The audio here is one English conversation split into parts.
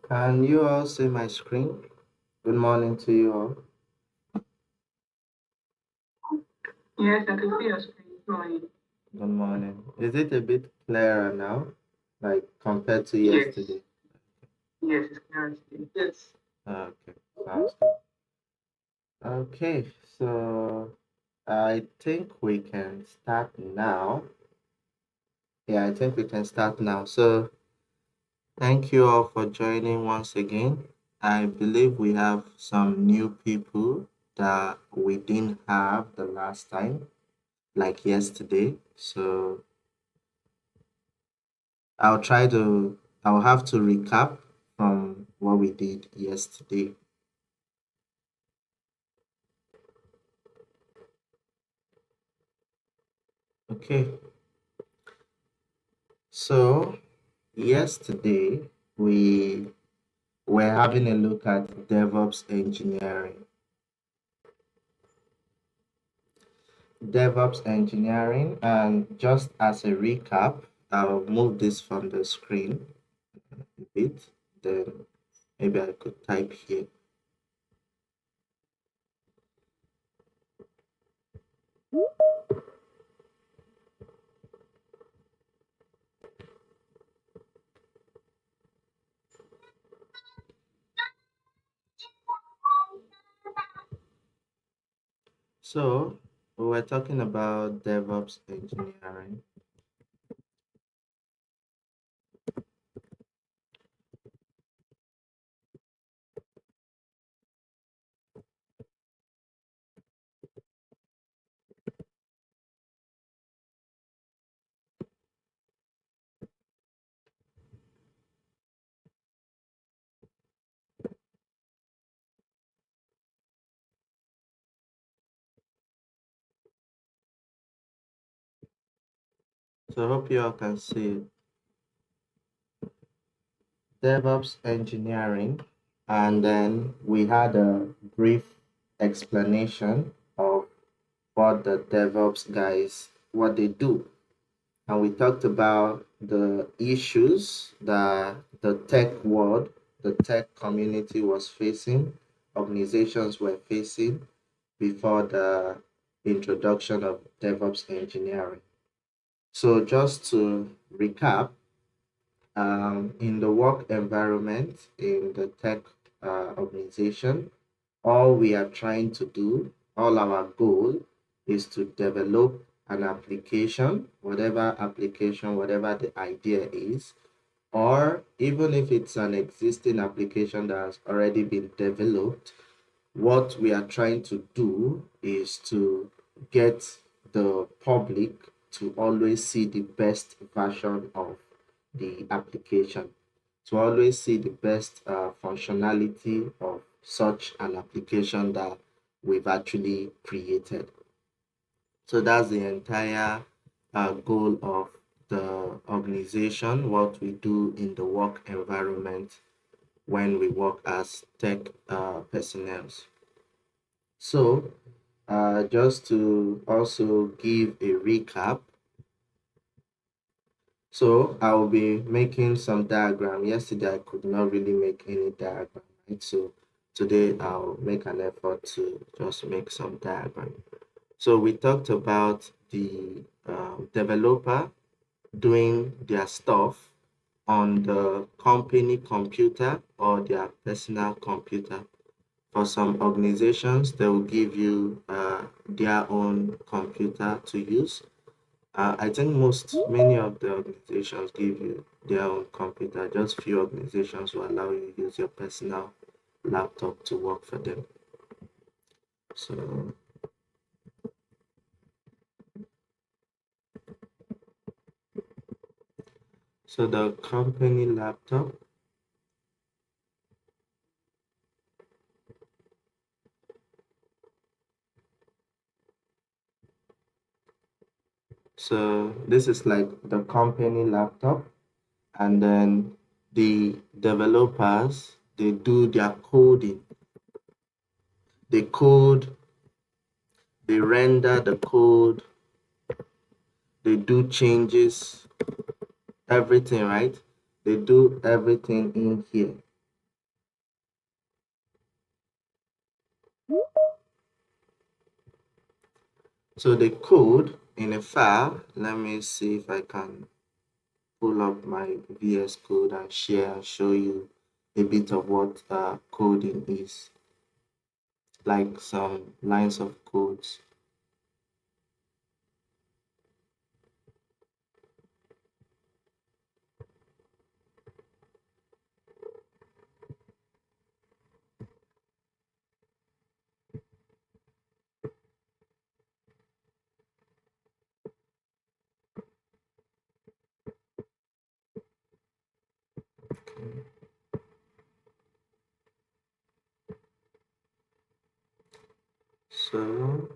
Can you all see my screen? Good morning to you all. Yes, I can see your screen growing. Good morning. Is it a bit clearer now, like compared to Yes, yesterday? yes, it's clarity. Yes. Okay, sounds good. Okay, so I think we can start now. Yeah, I think we can start now. So thank you all for joining once again. I believe we have some new people that we didn't have the last time, like yesterday. So I'll try to, I'll have to recap from what we did yesterday. Okay, so yesterday we were having a look at DevOps engineering. DevOps engineering, and just as a recap, I'll move this from the screen a bit, then maybe I could type here. So we were talking about DevOps engineering. So I hope you all can see it. DevOps engineering, and then we had a brief explanation of what the DevOps guys what they do, and we talked about the issues that the tech world, the tech community was facing, organizations were facing before the introduction of DevOps engineering. So just to recap, in the work environment in the tech organization, all we are trying to do, all our goal is to develop an application, whatever the idea is, or even if it's an existing application that has already been developed, what we are trying to do is to get the public to always see the best version of the application, to always see the best functionality of such an application that we've actually created. So that's the entire goal of the organization, what we do in the work environment when we work as tech personnel. So, just to also give a recap, so I'll be making some diagram. Yesterday I could not really make any diagram, right? So today I'll make an effort to just make some diagram. So we talked about the developer doing their stuff on the company computer or their personal computer. For some organizations, they will give you their own computer to use. I think many of the organizations give you their own computer. Just few organizations will allow you to use your personal laptop to work for them. So, so the company laptop. So this is like the company laptop, and then the developers they do their coding. They code, they render the code, they do changes, everything, right? They do everything in here. So the code in a file, let me see if I can pull up my VS Code and share and show you a bit of what coding is, like some lines of codes. So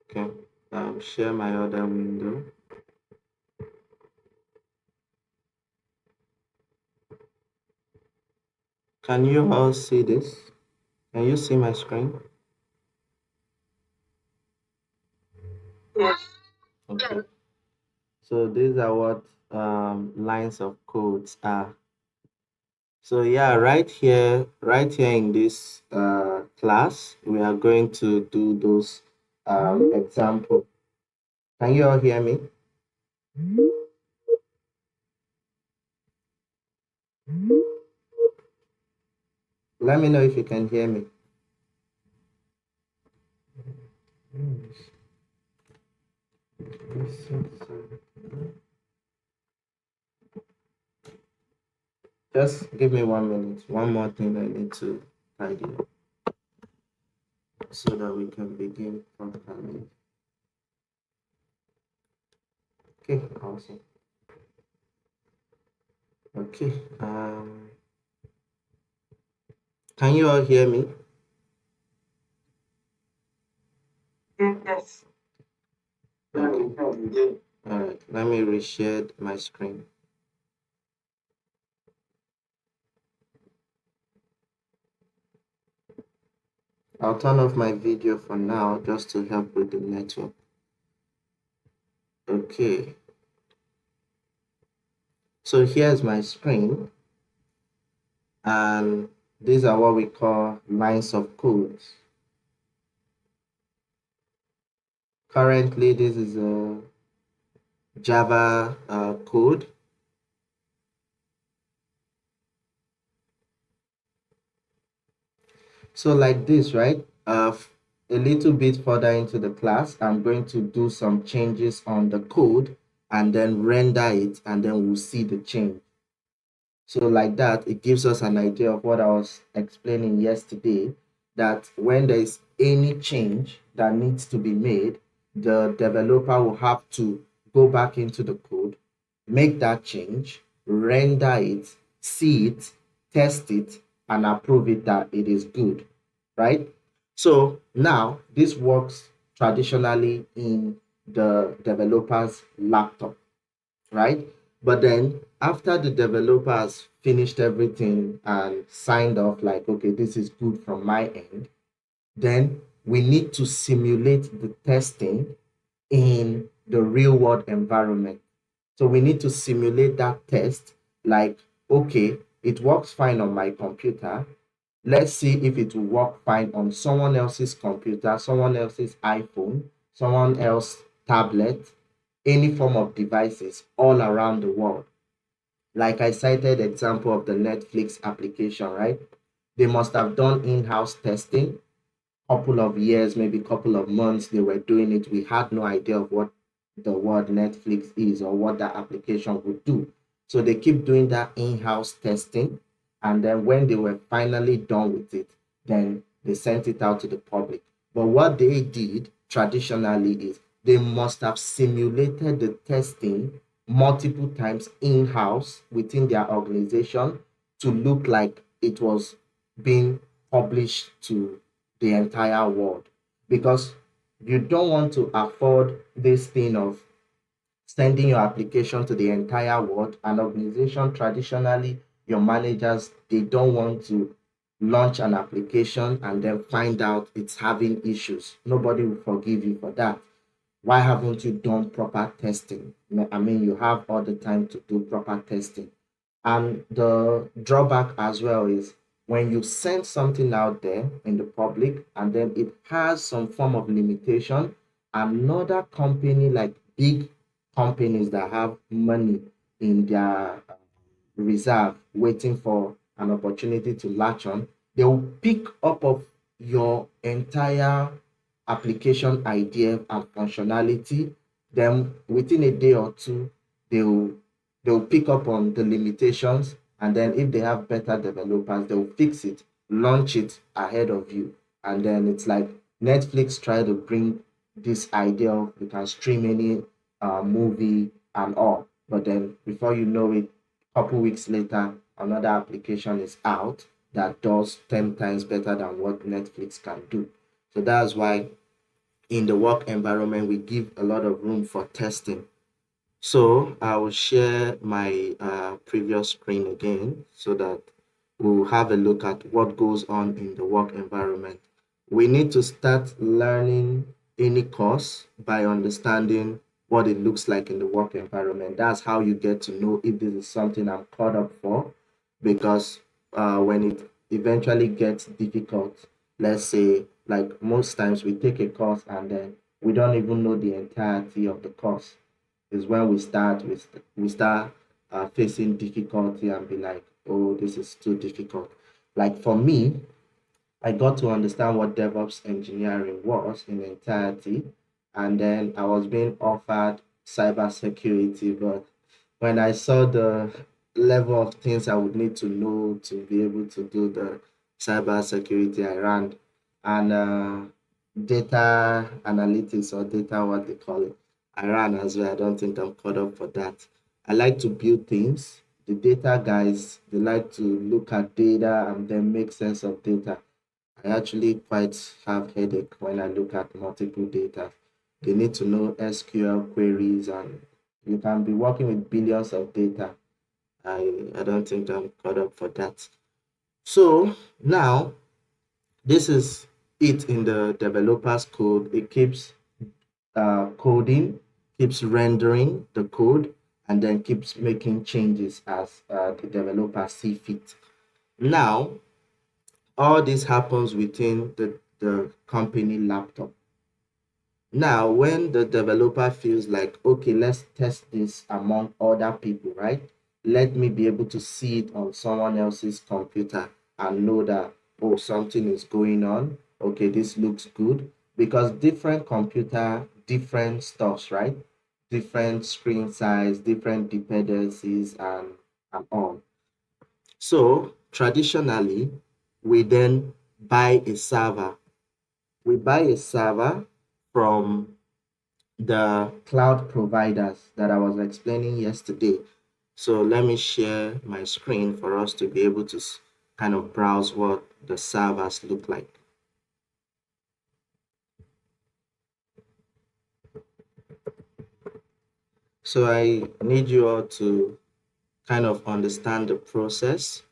okay, share my other window. Can you all see this? Can you see my screen? Yes. Okay. So these are what lines of codes are. So yeah, right here in this class, we are going to do those example. Can you all hear me? Let me know if you can hear me. Just give me 1 minute. One more thing I need to tidy up so that we can begin properly. Okay, awesome. Okay, can you all hear me? Yes. Okay. All right, let me reshare my screen. I'll turn off my video for now just to help with the network. Okay, so here's my screen, and these are what we call lines of codes. Currently, this is a Java code. So like this, right? A little bit further into the class, I'm going to do some changes on the code and then render it, and then we'll see the change. So like that, it gives us an idea of what I was explaining yesterday, that when there is any change that needs to be made, the developer will have to go back into the code, make that change, render it, see it, test it, and approve it that it is good, right? So now this works traditionally in the developer's laptop, right? But then after the developer has finished everything and signed off, like, okay, this is good from my end, then we need to simulate the testing in the real world environment. So we need to simulate that test like, okay, it works fine on my computer. Let's see if it will work fine on someone else's computer, someone else's iPhone, someone else's tablet, any form of devices all around the world. Like I cited example of the Netflix application, right? They must have done in-house testing, couple of years, maybe couple of months they were doing it. We had no idea of what the word Netflix is or what that application would do. So they keep doing that in-house testing. And then when they were finally done with it, then they sent it out to the public. But what they did traditionally is they must have simulated the testing multiple times in-house within their organization to look like it was being published to the entire world, because you don't want to afford this thing of sending your application to the entire world. An organization, traditionally, your managers, they don't want to launch an application and then find out it's having issues. Nobody will forgive you for that. Why haven't you done proper testing? I mean, you have all the time to do proper testing. And the drawback as well is when you send something out there in the public and then it has some form of limitation, another company, like big companies that have money in their reserve waiting for an opportunity to latch on, they will pick up of your entire application idea and functionality. Then within a day or two, they'll they'll pick up on the limitations, and then if they have better developers, they'll fix it, launch it ahead of you. And then it's like Netflix try to bring this idea of you can stream any movie and all, but then before you know it, couple weeks later, another application is out that does 10 times better than what Netflix can do. So that's why in the work environment, we give a lot of room for testing. So I will share my previous screen again so that we'll have a look at what goes on in the work environment. We need to start learning any course by understanding what it looks like in the work environment. That's how you get to know if this is something I'm caught up for. Because when it eventually gets difficult, let's say, like most times we take a course and then we don't even know the entirety of the course, is when we start facing difficulty and be like, oh, this is too difficult. Like for me, I got to understand what DevOps engineering was in entirety, and then I was being offered cybersecurity. But when I saw the level of things I would need to know to be able to do the cybersecurity, I ran. And data analytics, or data, what they call it, I ran as well. I don't think I'm caught up for that. I like to build things. The data guys, they like to look at data and then make sense of data. I actually quite have headache when I look at multiple data. They need to know SQL queries, and you can be working with billions of data. I don't think I'm caught up for that. So now this is it in the developer's code. It keeps coding, keeps rendering the code, and then keeps making changes as the developer see fit. Now, all this happens within the company laptop. Now, when the developer feels like, okay, let's test this among other people, right? Let me be able to see it on someone else's computer and know that, oh, something is going on. Okay, this looks good. Because different computer, different stuffs, right? Different screen size, different dependencies, and all. So traditionally, we then buy a server. We buy a server from the cloud providers that I was explaining yesterday. So let me share my screen for us to be able to kind of browse what the servers look like. So I need you all to kind of understand the process.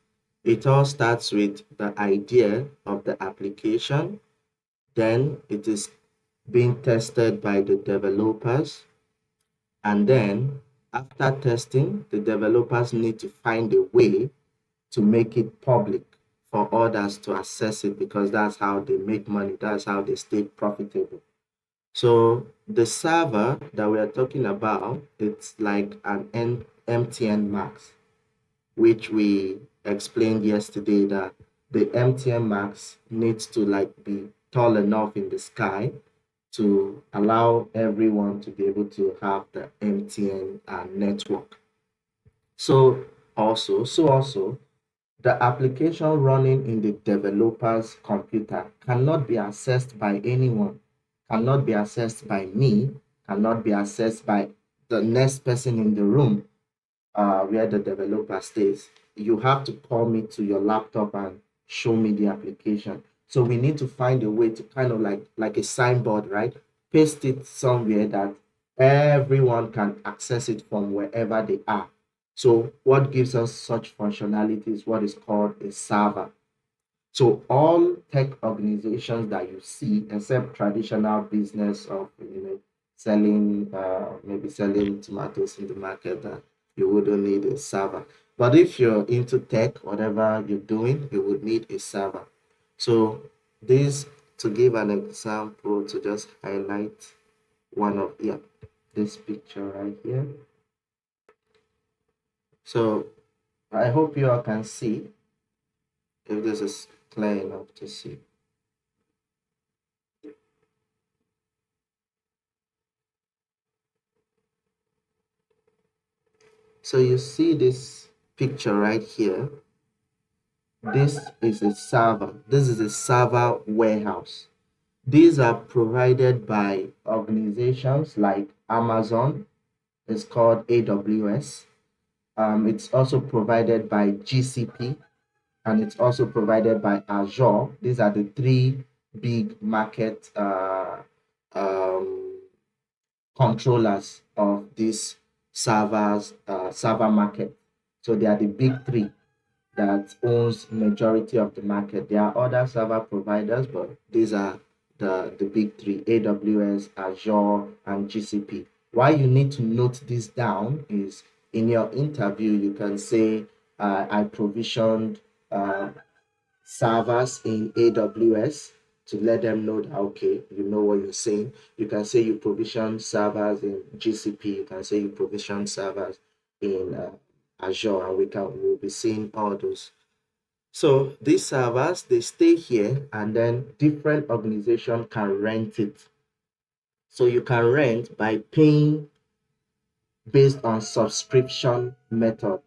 It all starts with the idea of the application, then it is being tested by the developers, and then after testing, the developers need to find a way to make it public for others to access it, because that's how they make money, that's how they stay profitable. So the server that we are talking about, it's like an MTN Max, which we explained yesterday that the MTN Max needs to like be tall enough in the sky to allow everyone to be able to have the MTN network. So also, the application running in the developer's computer cannot be accessed by anyone, cannot be accessed by me, cannot be accessed by the next person in the room where the developer stays. You have to call me to your laptop and show me the application. So we need to find a way to kind of like a signboard, right? Paste it somewhere that Everyone can access it from wherever they are. So what gives us such functionality is what is called a server. So all tech organizations that you see, except traditional business of selling maybe selling tomatoes in the market, that you wouldn't need a server. But if you're into tech, whatever you're doing, you would need a server. So this, to give an example, to just highlight one of, yeah, this picture right here. So I hope you all can see if this is clear enough to see. So you see this picture right here. This is a server. This is a server warehouse. These are provided by organizations like Amazon. It's called AWS. It's also provided by GCP, and it's also provided by Azure. These are the three big market um, controllers of this server market. So they are the big three that owns majority of the market. There are other server providers, but these are the big three: AWS, Azure, and GCP. Why you need to note this down is in your interview, you can say, I provisioned uh, servers in AWS to let them know that, okay, you know what you're saying. You can say you provision servers in GCP. You can say you provision servers in Azure, and we'll be seeing all those. So these servers, they stay here, and then different organization can rent it. So you can rent by paying based on subscription method.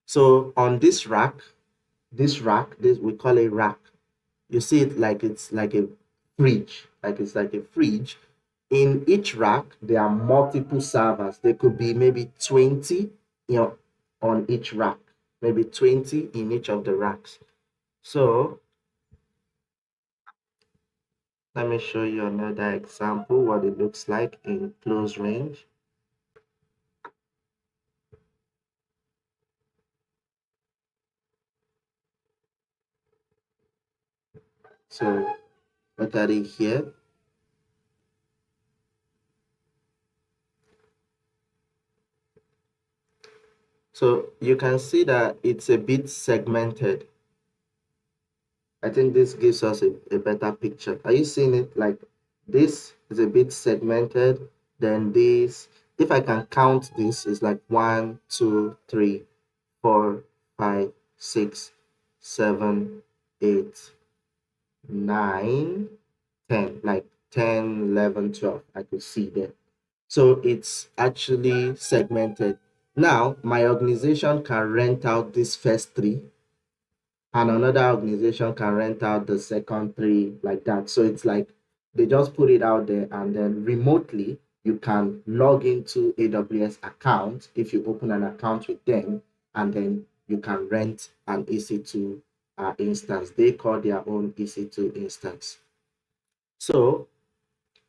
So on this we call it rack. You see it like it's like a fridge, like it's like a fridge. In each rack, there are multiple servers. There could be maybe 20, on each rack, maybe 20 in each of the racks. So let me show you another example, what it looks like in close range. So look at it here. So you can see that it's a bit segmented. I think this gives us a better picture. Are you seeing it? Like this is a bit segmented. Then this, if I can count this, is like 1, 2, 3, 4, 5, 6, 7, 8, 9, 10, like 10, 11, 12. I could see there. So it's actually segmented. Now, my organization can rent out these first three, and another organization can rent out the second three, like that. So it's like they just put it out there, and then remotely you can log into AWS account if you open an account with them, and then you can rent an EC2 instance. They call their own EC2 instance. So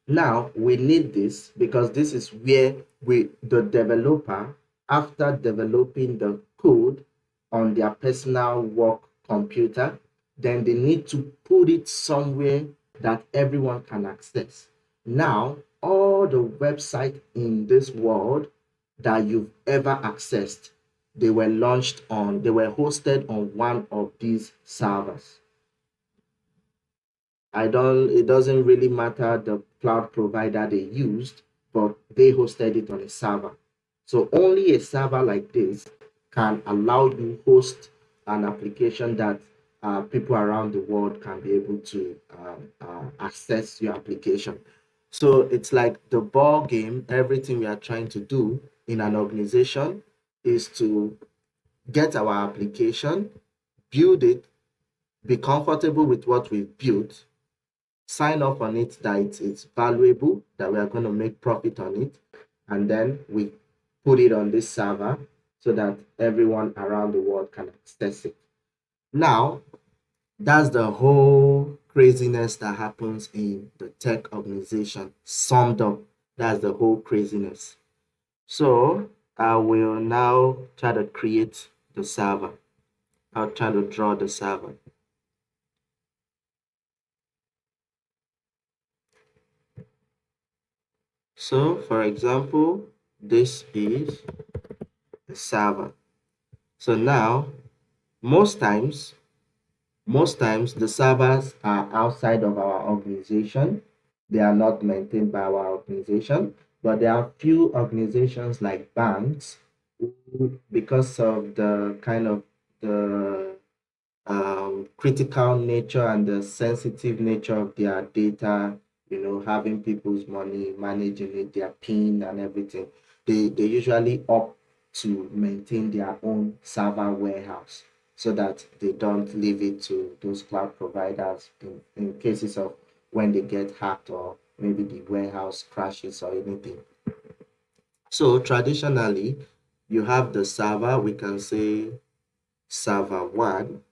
now we need this because this is where the developer, after developing the code on their personal work computer, then they need to put it somewhere that everyone can access. Now, all the websites in this world that you've ever accessed, they were hosted on one of these servers. It doesn't really matter the cloud provider they used, but they hosted it on a server. So only a server like this can allow you host an application that people around the world can be able to access your application. So it's like the ball game. Everything we are trying to do in an organization is to get our application, build it, be comfortable with what we've built, sign off on it that it's valuable, that we are going to make profit on it, and then we put it on this server so that everyone around the world can access it. Now, that's the whole craziness that happens in the tech organization summed up That's the whole craziness. So I will now try to create the server. I'll try to draw the server. So for example, this is the server. So now most times, most times the servers are outside of our organization. They are not maintained by our organization, but there are few organizations like banks who, because of the kind of the critical nature and the sensitive nature of their data, having people's money, managing it, their PIN and everything, they usually opt to maintain their own server warehouse so that they don't leave it to those cloud providers in cases of when they get hacked or maybe the warehouse crashes or anything. So traditionally, you have the server, we can say server one.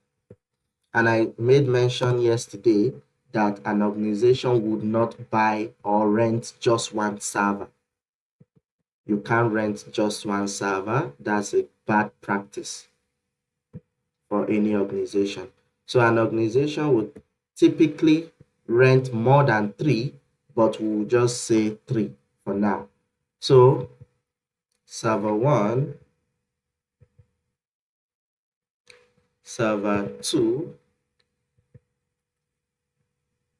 And I made mention yesterday that an organization would not buy or rent just one server. You can't rent just one server. That's a bad practice for any organization. So an organization would typically rent more than three, but we'll just say three for now. So server one, server two,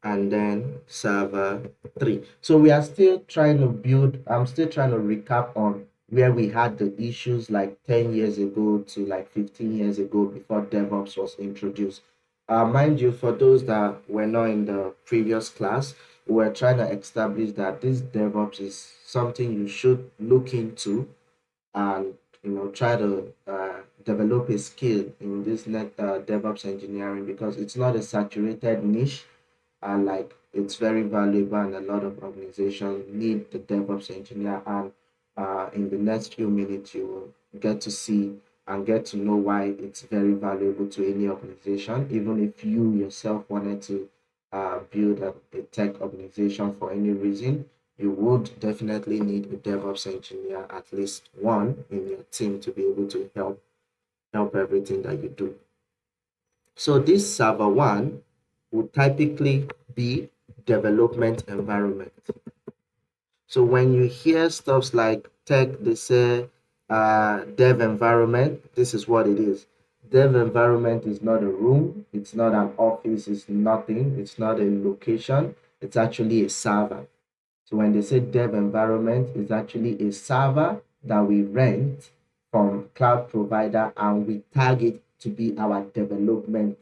and then server 3. So we are still trying to build, I'm still trying to recap on where we had the issues like 10 years ago to like 15 years ago before DevOps was introduced. Mind you, for those that were not in the previous class, we were trying to establish that this DevOps is something you should look into and try to develop a skill in this DevOps engineering because it's not a saturated niche and like it's very valuable and a lot of organizations need the DevOps engineer and in the next few minutes you will get to see and get to know why it's very valuable to any organization even if you yourself wanted to build a tech organization for any reason you would definitely need a DevOps engineer at least one in your team to be able to help everything that you do. So this server one would typically be development environment. So when you hear stuff like tech, they say dev environment, this is what it is. Dev environment is not a room, it's not an office, it's nothing, it's not a location, it's actually a server. So when they say dev environment, it's actually a server that we rent from cloud provider and we tag it to be our development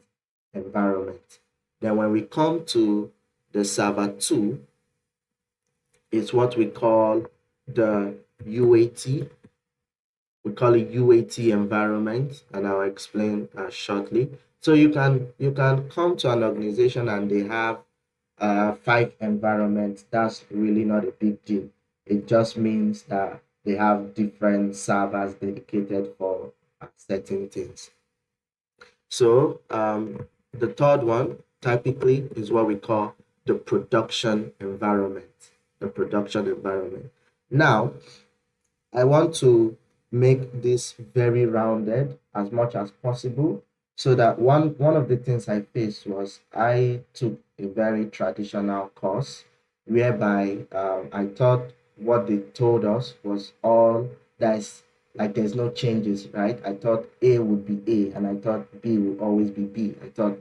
environment. Then when we come to the server 2, it's what we call the UAT. We call it UAT environment, and I'll explain shortly. So you can come to an organization and they have five environments. That's really not a big deal. It just means that they have different servers dedicated for certain things. So the third one typically is what we call the production environment. The production environment. Now, I want to make this very rounded as much as possible so that one of the things I faced was I took a very traditional course whereby I thought what they told us was all that's like there's no changes, right? I thought A would be A and I thought B would always be B. I thought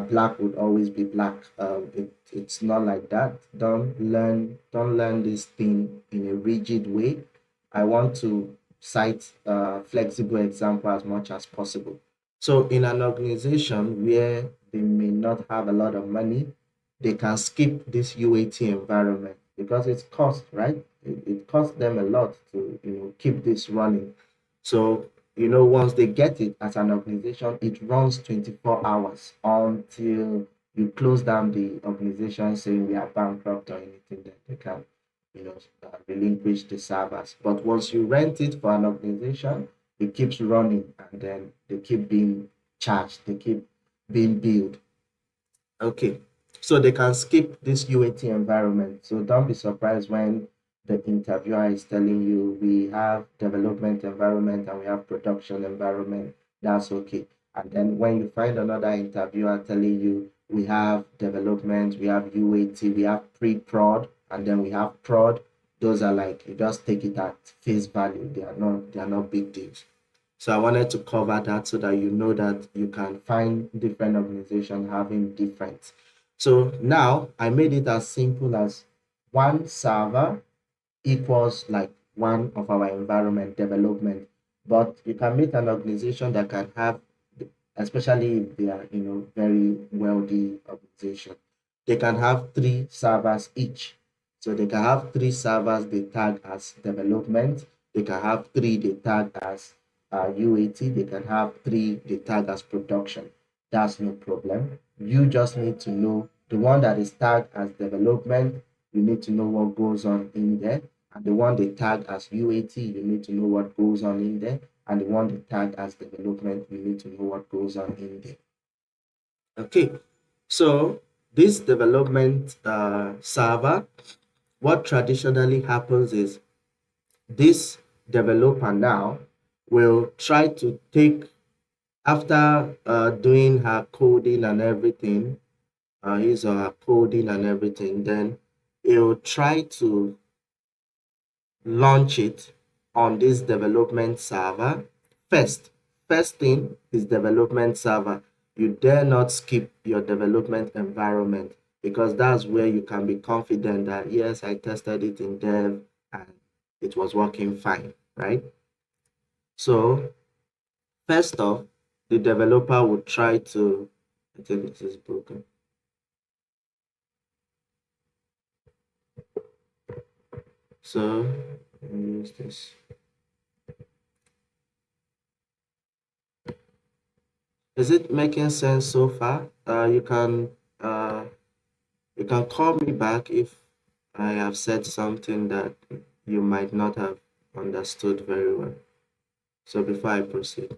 black would always be black. It's not like that. Don't learn this thing in a rigid way. I want to cite a flexible example as much as possible. So in an organization where they may not have a lot of money, they can skip this UAT environment because it's cost, right? It costs them a lot to keep this running. So once they get it as an organization, it runs 24 hours until you close down the organization saying we are bankrupt or anything that they can you know, relinquish the servers. But once you rent it for an organization, it keeps running and then they keep being charged, they keep being billed. Okay, so they can skip this UAT environment. So don't be surprised when the interviewer is telling you we have development environment and we have production environment, that's okay. And then when you find another interviewer telling you we have development, we have UAT, we have pre-prod, and then we have prod, those are like you just take it at face value. They are not big deals. So I wanted to cover that so that you know that you can find different organizations having different. So now I made it as simple as one server equals like one of our environment development. But you can meet an organization that can have, especially if they are, very wealthy organization, they can have three servers each. So they can have three servers they tag as development. They can have three they tag as UAT. They can have three they tag as production. That's no problem. You just need to know the one that is tagged as development. You need to know what goes on in there. And the one they tag as UAT, you need to know what goes on in there. And the one they tag as development, you need to know what goes on in there. Okay, so this development server, what traditionally happens is this developer now will try to take, after doing her coding and everything, his or her coding and everything, then he'll try to launch it on this development server first. First thing is development server. You dare not skip your development environment because that's where you can be confident that yes, I tested it in dev and it was working fine, right? So first off, the developer would try to, I think this is broken. So let me use this. Is it making sense so far? You can call me back if I have said something that you might not have understood very well. So before I proceed,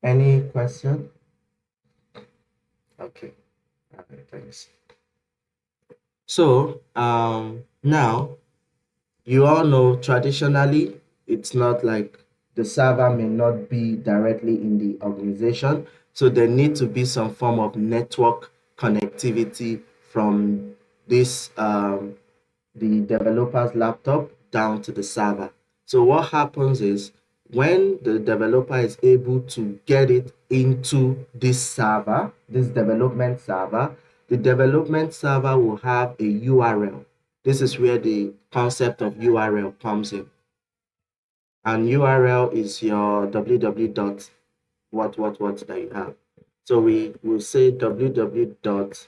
any question? Okay, all right, thanks. So now you all know traditionally it's not like the server may not be directly in the organization, so there need to be some form of network connectivity from this the developer's laptop down to the server. So what happens is when the developer is able to get it into this server, this development server, the development server will have a URL. This is where the concept of URL comes in. And URL is your www dot what that you have. So we will say www dot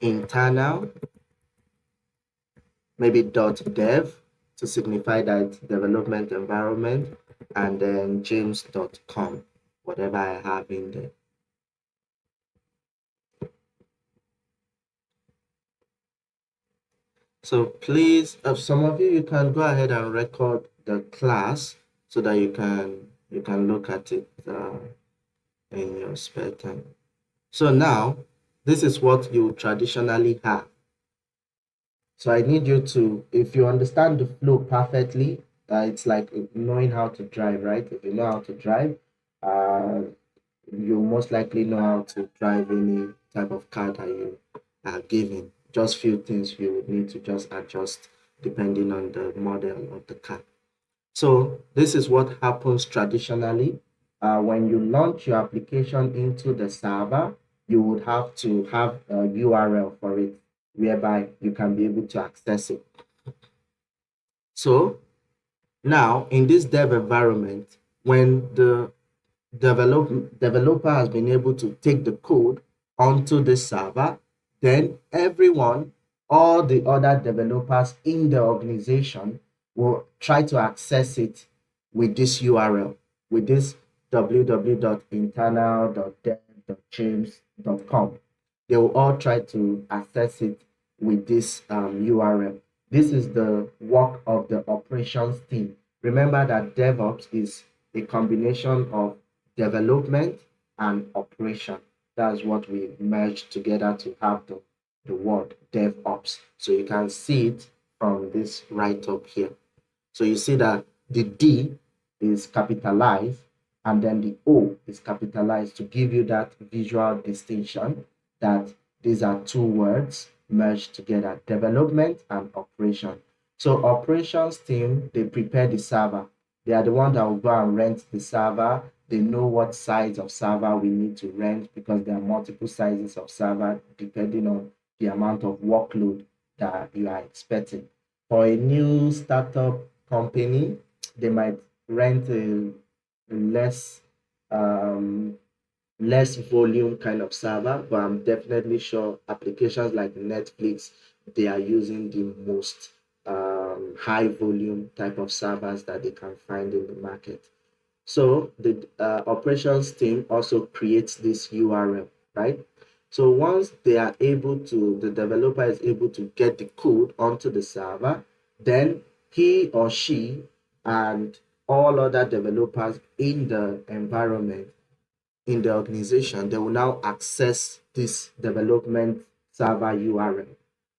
internal, maybe dot dev to signify that development environment, and then james.com, whatever I have in there. So please, some of you can go ahead and record the class so that you can look at it in your spare time. So now, this is what you traditionally have. So I need you to, if you understand the flow perfectly, it's like knowing how to drive, right? If you know how to drive, uh, you most likely know how to drive any type of car that you are given. Just few things you would need to just adjust depending on the model of the car. So this is what happens traditionally. When you launch your application into the server, you would have to have a URL for it, whereby you can be able to access it. So now in this dev environment, when the developer has been able to take the code onto the server, then everyone, all the other developers in the organization will try to access it with this URL, with this www.internal.dev.james.com. They will all try to access it with this URL. This is the work of the operations team. Remember that DevOps is a combination of development and operation. That's what we merged together to have the word DevOps. So you can see it from this right up here. So you see that the D is capitalized and then the O is capitalized to give you that visual distinction that these are two words merged together, development and operation. So operations team, they prepare the server. They are the one that will go and rent the server. They know what size of server we need to rent because there are multiple sizes of server depending on the amount of workload that you are expecting. For a new startup company, they might rent a less um, less volume kind of server, but I'm definitely sure applications like Netflix, they are using the most high volume type of servers that they can find in the market. So the operations team also creates this URL, right? So once they are able to, the developer is able to get the code onto the server, then he or she and all other developers in the environment in the organization, they will now access this development server URL.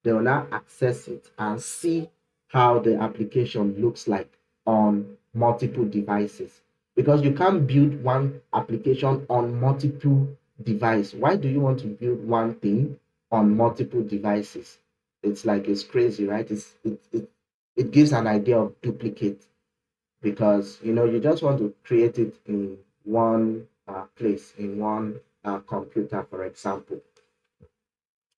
They will now access it and see how the application looks like on multiple devices. Because you can't build one application on multiple devices. Why do you want to build one thing on multiple devices? It's like it's crazy, right? It gives an idea of duplicate because you just want to create it in one place in one computer, for example.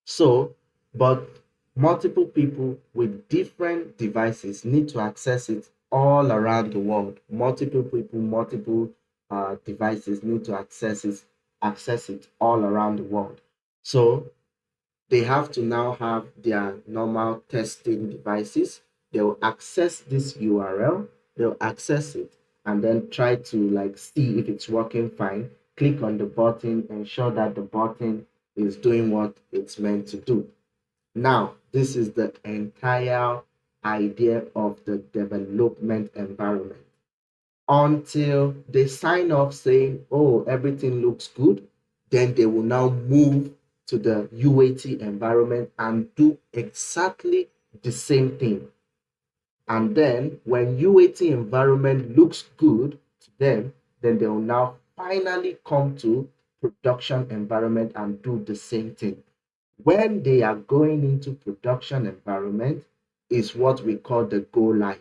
So but multiple people with different devices need to access it all around the world. Multiple people, multiple devices need to access it all around the world. So they have to now have their normal testing devices. They'll access this URL, they'll access it, and then try to like see if it's working fine. Click on the button, ensure that the button is doing what it's meant to do. Now, this is the entire idea of the development environment until they sign off saying, oh, everything looks good, then they will now move to the UAT environment and do exactly the same thing. And then when UAT environment looks good to them, then they will now finally come to production environment and do the same thing. When they are going into production environment is what we call the go live.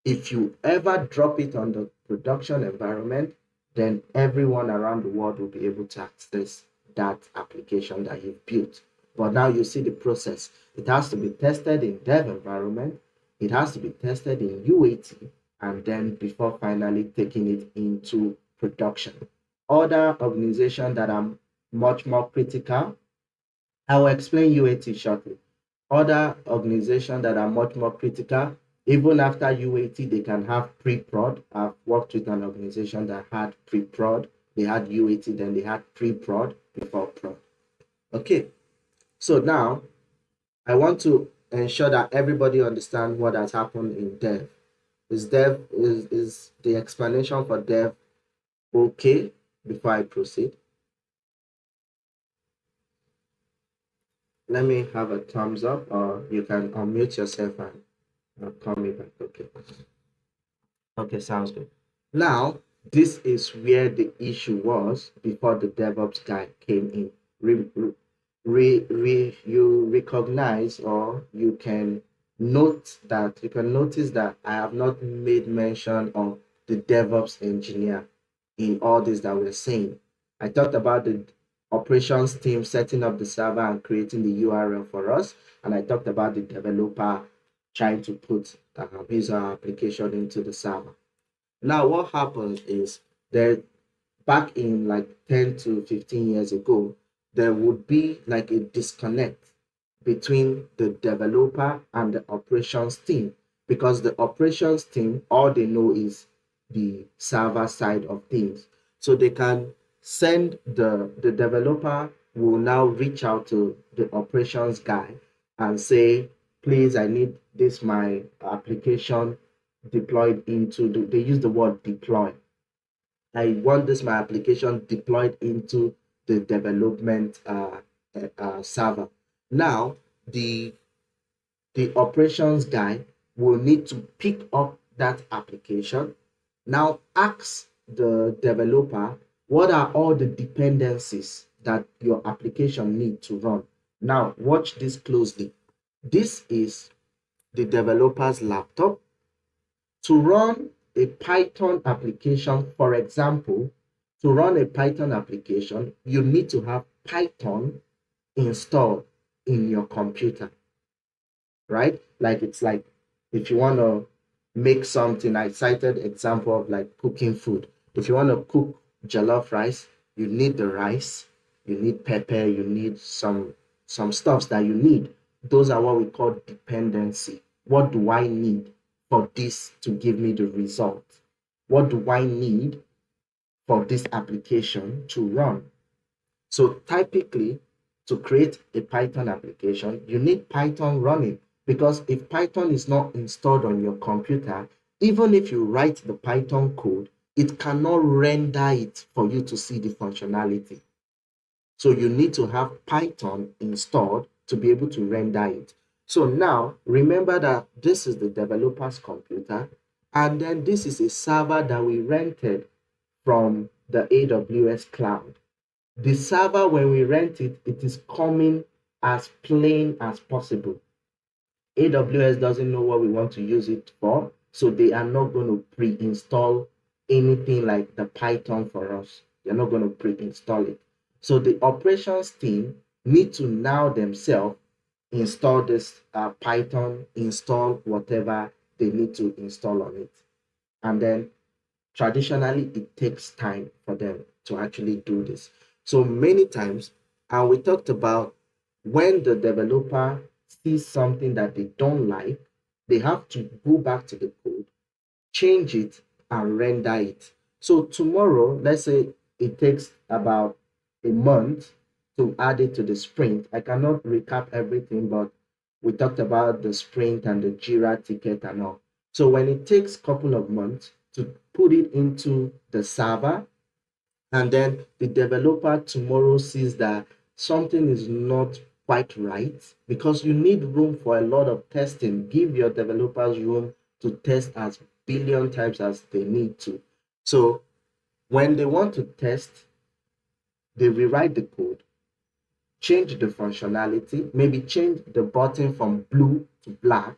If you ever drop it on the production environment, then everyone around the world will be able to access that application that you've built. But now you see the process. It has to be tested in dev environment, it has to be tested in UAT, and then before finally taking it into production. Other organizations that are much more critical, I will explain UAT shortly. Other organizations that are much more critical, even after UAT, they can have pre-prod. I've worked with an organization that had pre-prod. They had UAT, then they had pre-prod before prod. Okay, so now I want to ensure that everybody understands what has happened in dev. Is the explanation for dev okay before I proceed? Let me have a thumbs up, or you can unmute yourself and call me back. Okay. Okay, sounds good. Now, this is where the issue was before the DevOps guy came in. You recognize, or you can notice that I have not made mention of the DevOps engineer in all this that we're saying. I talked about the operations team setting up the server and creating the URL for us, and I talked about the developer trying to put his application into the server. Now, what happens is that back in like 10 to 15 years ago, there would be like a disconnect between the developer and the operations team because the operations team, all they know is the server side of things. So they can send the developer will now reach out to the operations guy and say, please, I need this my application deployed into they use the word deploy. I want this my application deployed into the development server. Now, the the operations guy will need to pick up that application. Now ask the developer, what are all the dependencies that your application need to run? Now watch this closely. This is the developer's laptop. To run a Python application, for example, to run a Python application, you need to have Python installed in your computer, right? Like it's like if you want to make something, I cited example of like cooking food. If you want to cook jollof rice, you need the rice, you need pepper, you need some stuffs that you need. Those are what we call dependency. What do I need for this to give me the result? What do I need for this application to run? So typically, to create a Python application, you need Python running, because if Python is not installed on your computer, even if you write the Python code, it cannot render it for you to see the functionality. So you need to have Python installed to be able to render it. So now remember that this is the developer's computer, and then this is a server that we rented from the AWS cloud. The server, when we rent it, it is coming as plain as possible. AWS doesn't know what we want to use it for, so they are not going to pre-install anything like the Python for us. They're not going to pre-install it. So the operations team need to now themselves install this Python, install whatever they need to install on it. And then traditionally it takes time for them to actually do this. So many times, and we talked about when the developer sees something that they don't like, they have to go back to the code, change it, and render it. So tomorrow, let's say it takes about a month to add it to the sprint. I cannot recap everything, but we talked about the sprint and the Jira ticket and all. So when it takes a couple of months to put it into the server, and then the developer tomorrow sees that something is not quite right, because you need room for a lot of testing. Give your developers room to test as billion times as they need to. So when they want to test, they rewrite the code, change the functionality, maybe change the button from blue to black.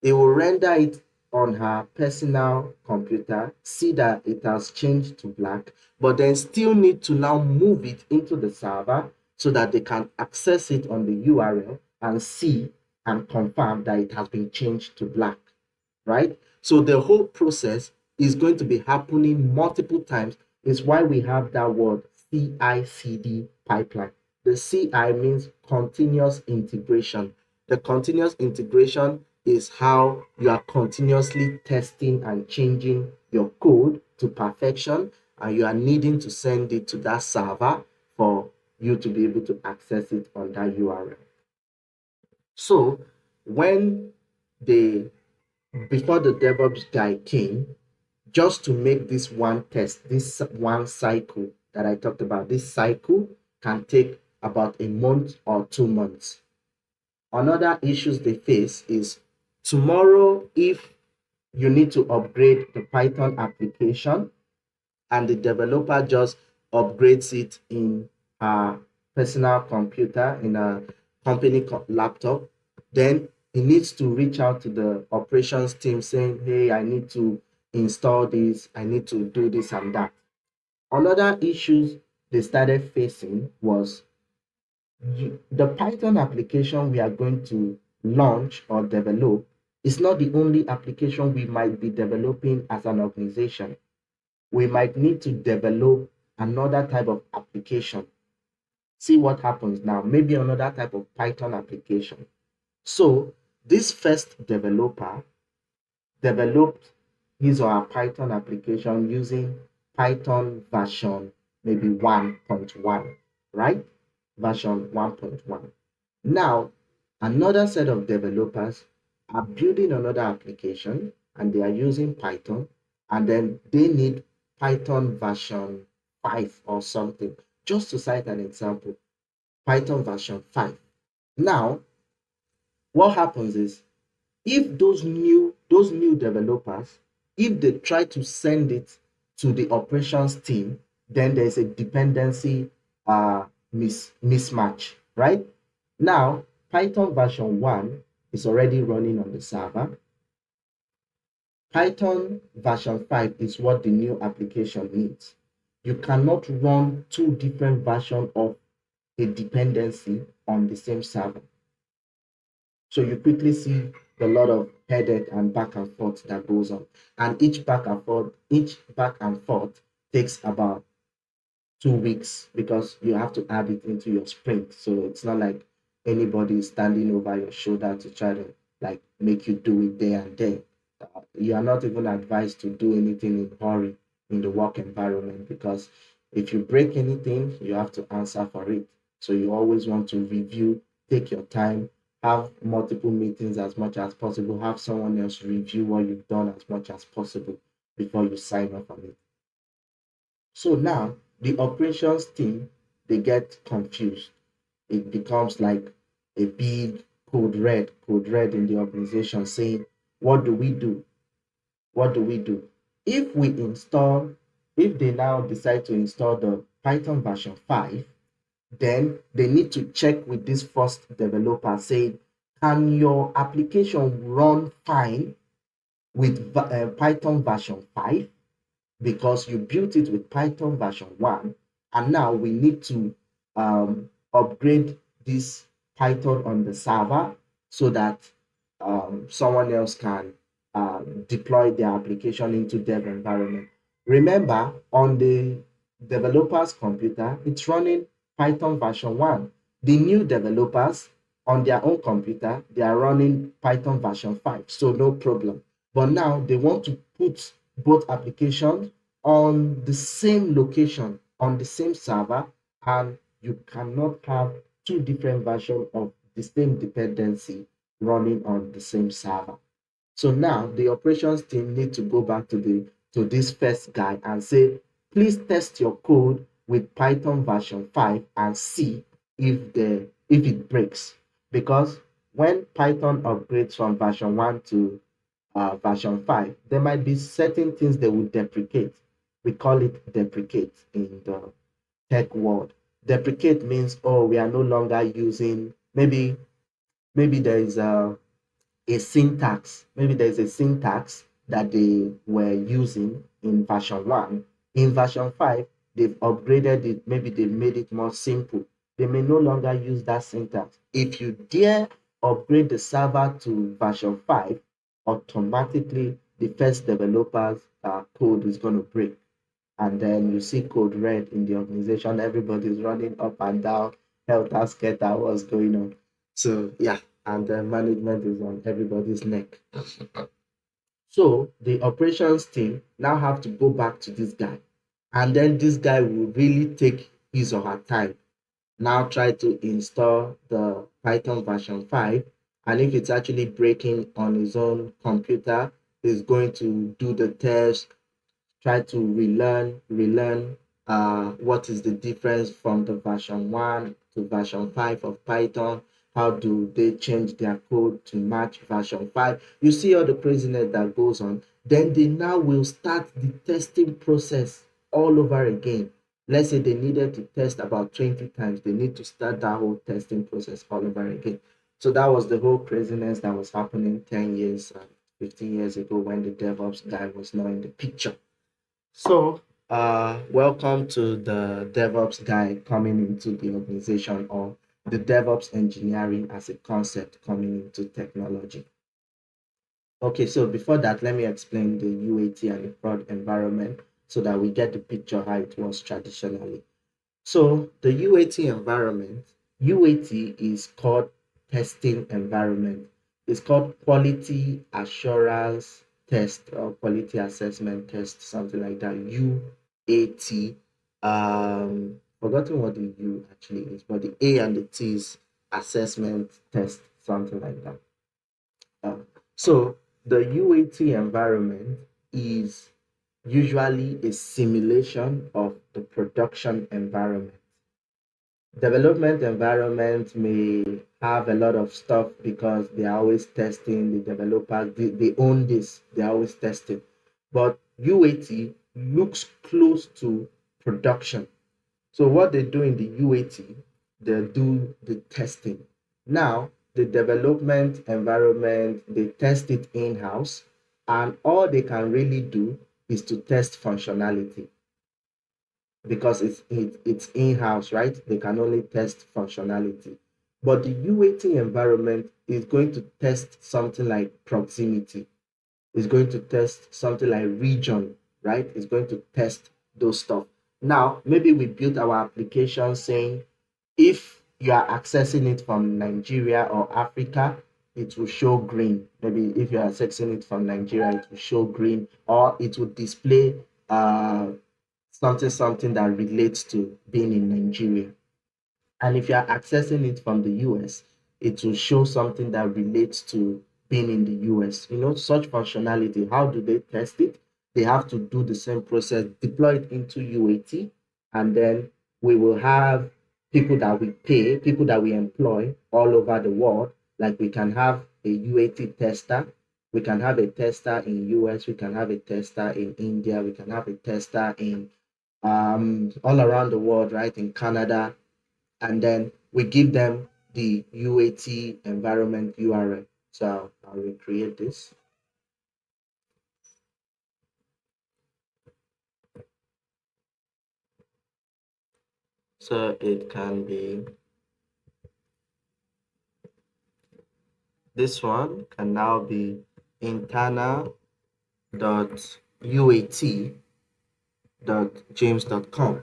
They will render it on her personal computer, see that it has changed to black, but then still need to now move it into the server so that they can access it on the URL and see and confirm that it has been changed to black, right? So the whole process is going to be happening multiple times. Is why we have that word CI/CD pipeline. The CI means continuous integration. The continuous integration is how you are continuously testing and changing your code to perfection, and you are needing to send it to that server for you to be able to access it on that URL. So when they before the DevOps guy came, just to make this one test, this one cycle that I talked about, this cycle can take about a month or 2 months. Another issues they face is tomorrow, if you need to upgrade the Python application and the developer just upgrades it in a personal computer, in a company laptop, then he needs to reach out to the operations team saying, hey, I need to install this, I need to do this and that. Another issues they started facing was the Python application we are going to launch or develop is not the only application we might be developing as an organization. We might need to develop another type of application. See what happens now. Maybe another type of Python application. So this first developer developed his or her Python application using Python version maybe 1.1, right? Version 1.1. Now, another set of developers are building another application and they are using Python, and then they need Python version 5 or something. Just to cite an example, Python version 5. Now, What happens is if those new developers, if they try to send it to the operations team, then there's a dependency uh, mismatch, right? Now, Python version 1 is already running on the server. Python version 5 is what the new application needs. You cannot run two different versions of a dependency on the same server. So you quickly see a lot of headache and back and forth that goes on. And each back and forth takes about 2 weeks because you have to add it into your sprint. So it's not like anybody is standing over your shoulder to try to like make you do it there and then. You are not even advised to do anything in hurry in the work environment because if you break anything, you have to answer for it. So you always want to review, take your time, have multiple meetings as much as possible, have someone else review what you've done as much as possible before you sign off on it. So now the operations team, they get confused. It becomes like a big code red in the organization saying, what do we do? What do we do? If we install, if they now decide to install the Python version 5, then they need to check with this first developer saying, can your application run fine with Python version 5? Because you built it with Python version 1, and now we need to upgrade this Python on the server so that someone else can deploy their application into dev environment. Remember, on the developer's computer, it's running Python version 1. The new developers on their own computer, they are running Python version 5, so no problem. But now they want to put both applications on the same location, on the same server, and you cannot have two different versions of the same dependency running on the same server. So now the operations team need to go back to this first guy and say, please test your code with Python version 5 and see if it breaks. Because when Python upgrades from version 1 to version 5, there might be certain things they will deprecate. We call it deprecate in the tech world. Deprecate means, oh, we are no longer using, maybe there is a syntax. Maybe there's a syntax that they were using in version 1. In version 5, they've upgraded it. Maybe they've made it more simple. They may no longer use that syntax. If you dare upgrade the server to version 5, automatically the first developer's code is going to break. And then you see code red in the organization. Everybody's running up and down, helter skelter, what's going on. So yeah, and the management is on everybody's neck. So the operations team now have to go back to this guy, and then this guy will really take his or her time. Now try to install the Python version 5, and if it's actually breaking on his own computer, he's going to do the test, try to relearn what is the difference from the version 1 to version 5 of Python. How do they change their code to match version 5? You see all the craziness that goes on. Then they now will start the testing process all over again. Let's say they needed to test about 20 times. They need to start that whole testing process all over again. So that was the whole craziness that was happening 10 years, 15 years ago when the DevOps guy was not in the picture. So, welcome to the DevOps guy coming into the organization, or the DevOps engineering as a concept coming into technology. Okay, so before that, let me explain the UAT and the prod environment so that we get the picture how it was traditionally. So the UAT environment, UAT is called testing environment. It's called quality assurance test or quality assessment test, something like that. UAT. Forgotten what the U actually is, but the A and the T is assessment test, something like that. Um, so the UAT environment is usually a simulation of the production environment. Development environment may have a lot of stuff because they are always testing, the developers, they own this, they're always testing. But UAT looks close to production. So what they do in the UAT, they do the testing. Now, the development environment, they test it in-house, and all they can really do is to test functionality because it's in-house, right? They can only test functionality. But the UAT environment is going to test something like proximity. It's going to test something like region, right? It's going to test those stuff. Now, maybe we built our application saying if you are accessing it from Nigeria or Africa, it will show green. Maybe if you are accessing it from Nigeria, it will show green, or it will display something that relates to being in Nigeria. And if you are accessing it from the US, it will show something that relates to being in the US. You know, such functionality, how do they test it? They have to do the same process, deploy it into UAT, and then we will have people that we pay, people that we employ all over the world. Like we can have a UAT tester, we can have a tester in US, we can have a tester in India, we can have a tester in all around the world, right? In Canada, and then we give them the UAT environment URL. So I'll recreate this. So it can be, this one can now be internal.uat.james.com.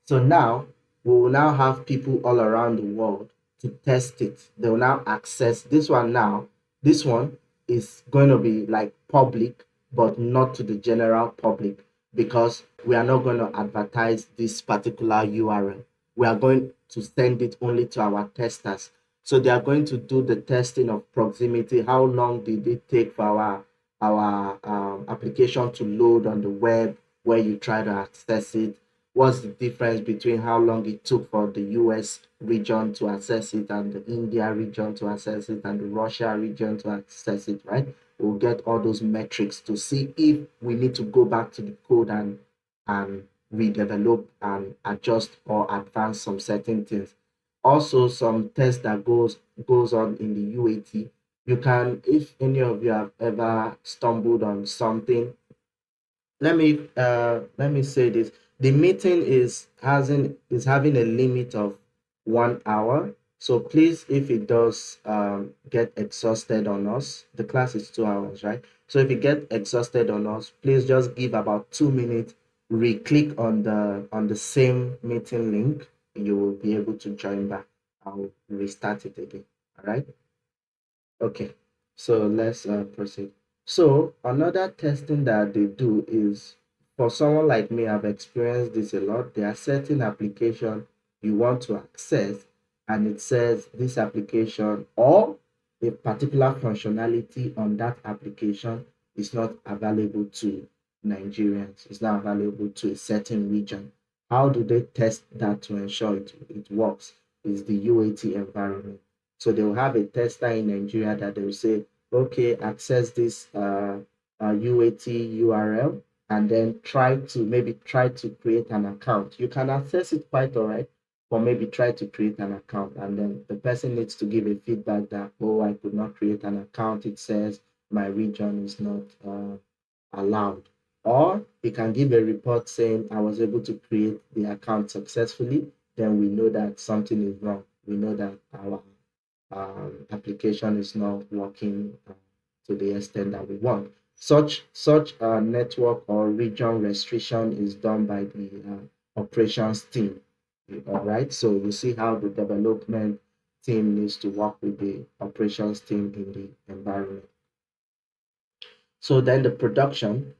So now we will now have people all around the world to test it. They will now access this one now. This one is going to be like public, but not to the general public because we are not going to advertise this particular URL. We are going to send it only to our testers. So they are going to do the testing of proximity. How long did it take for our application to load on the web where you try to access it? What's the difference between how long it took for the US region to access it and the India region to access it and the Russia region to access it, right? We'll get all those metrics to see if we need to go back to the code and redevelop and adjust or advance some certain things. Also, some test that goes on in the UAT. You can, if any of you have ever stumbled on something, let me say this. The meeting is having a limit of 1 hour. So please, if it does get exhausted on us, the class is 2 hours, right? So if it get exhausted on us, please just give about 2 minutes, re-click on the same meeting link, you will be able to join back. I'll restart it again. All right. Okay, so let's proceed. So another testing that they do is for someone like me, I've experienced this a lot. There are certain application you want to access, and it says this application or a particular functionality on that application is not available to Nigerians. It's not available to a certain region. How do they test that to ensure it works? Is the UAT environment. So they will have a tester in Nigeria that they will say, okay, access this UAT URL and then try to create an account. You can access it quite all right, but maybe try to create an account. And then the person needs to give a feedback that, oh, I could not create an account. It says my region is not allowed. Or he can give a report saying, I was able to create the account successfully. Then we know that something is wrong. We know that our application is not working to the extent that we want. Such network or region restriction is done by the operations team. All right, so you see how the development team needs to work with the operations team in the environment. So then the production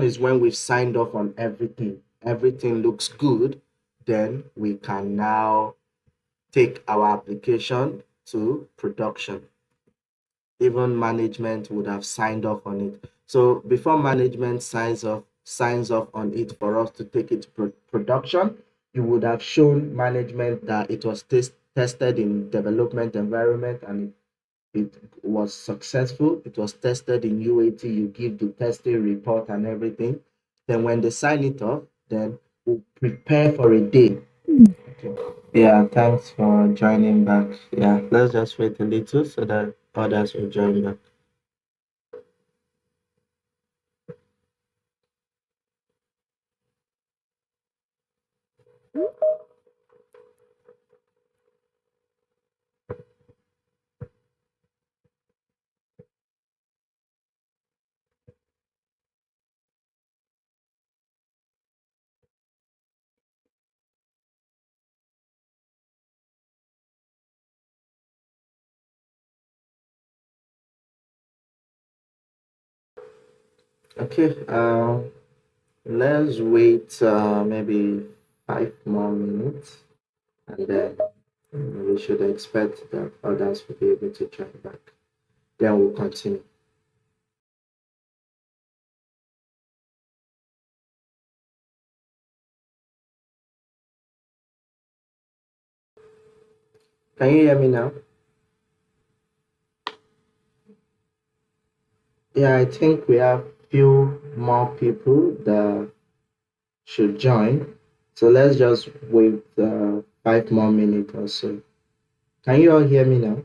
is when we've signed off on everything. Everything looks good. Then we can now take our application to production. Even management would have signed off on it. So before management signs off on it for us to take it to production, you would have shown management that it was tested in development environment and it was successful. It was tested in UAT. You give the testing report and everything. Then when they sign it off, then we prepare for a day. Okay. Yeah, thanks for joining back. Yeah, let's just wait a little so that others will join back. Okay, let's wait maybe 5 more minutes and then we should expect that others will be able to join back. Then we'll continue. Can you hear me now? Yeah, I think we have few more people that should join. So let's just wait 5 more minutes or so. Can you all hear me now?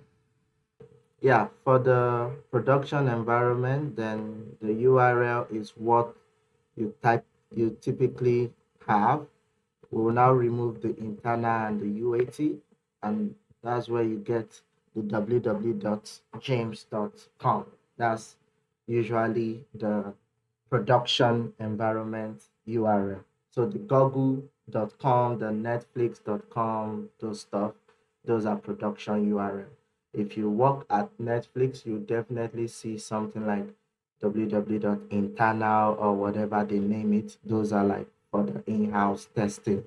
Yeah, for the production environment, then the URL is what you typically have. We will now remove the internal and the UAT, and that's where you get the www.james.com. That's usually the production environment URL. So the google.com, the netflix.com, those stuff, those are production URL. If you work at Netflix, you definitely see something like www.internal or whatever they name it. Those are like for the in-house testing.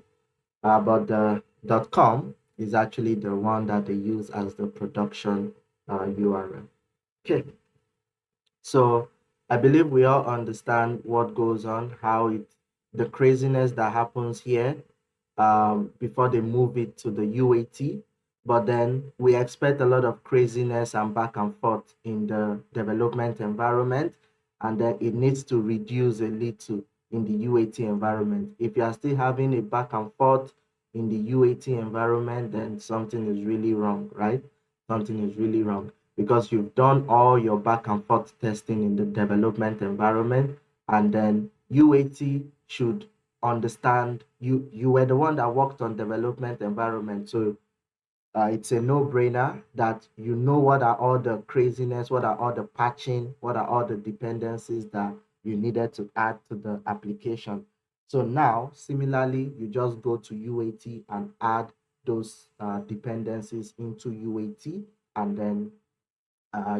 But the .com is actually the one that they use as the production URL. Okay, so I believe we all understand what goes on, how the craziness that happens here before they move it to the UAT. But then we expect a lot of craziness and back and forth in the development environment, and then it needs to reduce a little in the UAT environment. If you are still having a back and forth in the UAT environment, then something is really wrong, right? Something is really wrong because you've done all your back and forth testing in the development environment, and then UAT should understand you were the one that worked on development environment, so it's a no-brainer that you know what are all the craziness, what are all the patching, what are all the dependencies that you needed to add to the application. So now similarly you just go to UAT and add those dependencies into UAT, and then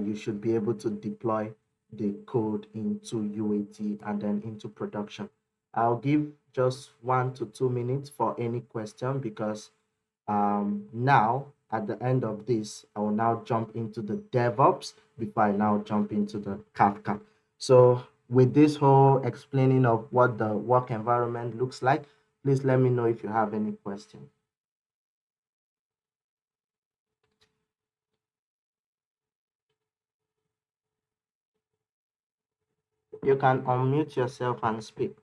you should be able to deploy the code into UAT and then into production. I'll give just 1 to 2 minutes for any question because now at the end of this, I will now jump into the DevOps before I now jump into the Kafka. So with this whole explaining of what the work environment looks like, please let me know if you have any question. You can unmute yourself and speak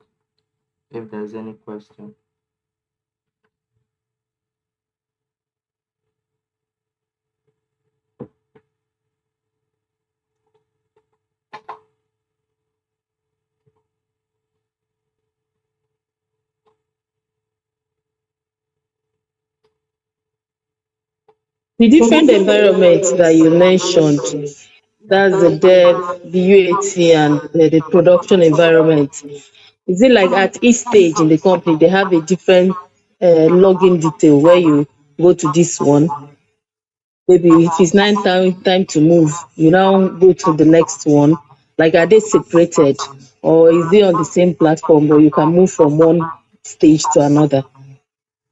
if there's any question. The different environments that you mentioned, that's the dev, the UAT, and the production environment. Is it like at each stage in the company, they have a different login detail where you go to this one? Maybe if it's time to move, you now go to the next one. Like, are they separated, or is it on the same platform, but you can move from one stage to another?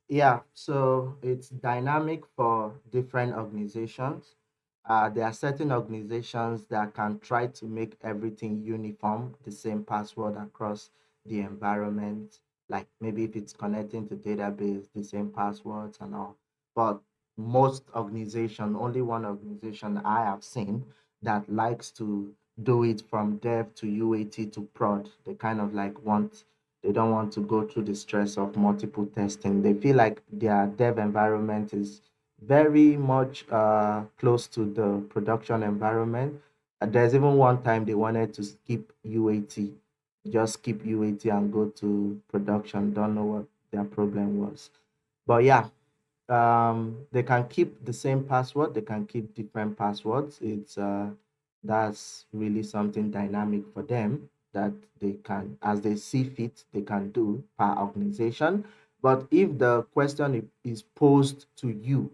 Yeah, so it's dynamic for different organizations. There are certain organizations that can try to make everything uniform, the same password across the environment. like maybe if it's connecting to database, the same passwords and all. But most organization, only one organization I have seen that likes to do it from dev to UAT to prod. They kind of like they don't want to go through the stress of multiple testing. They feel like their dev environment is very much close to the production environment. There's even one time they wanted to skip UAT, just skip UAT and go to production. Don't know what their problem was. But yeah, they can keep the same password, they can keep different passwords. It's That's really something dynamic for them that they can, as they see fit, they can do per organization. But if the question is posed to you,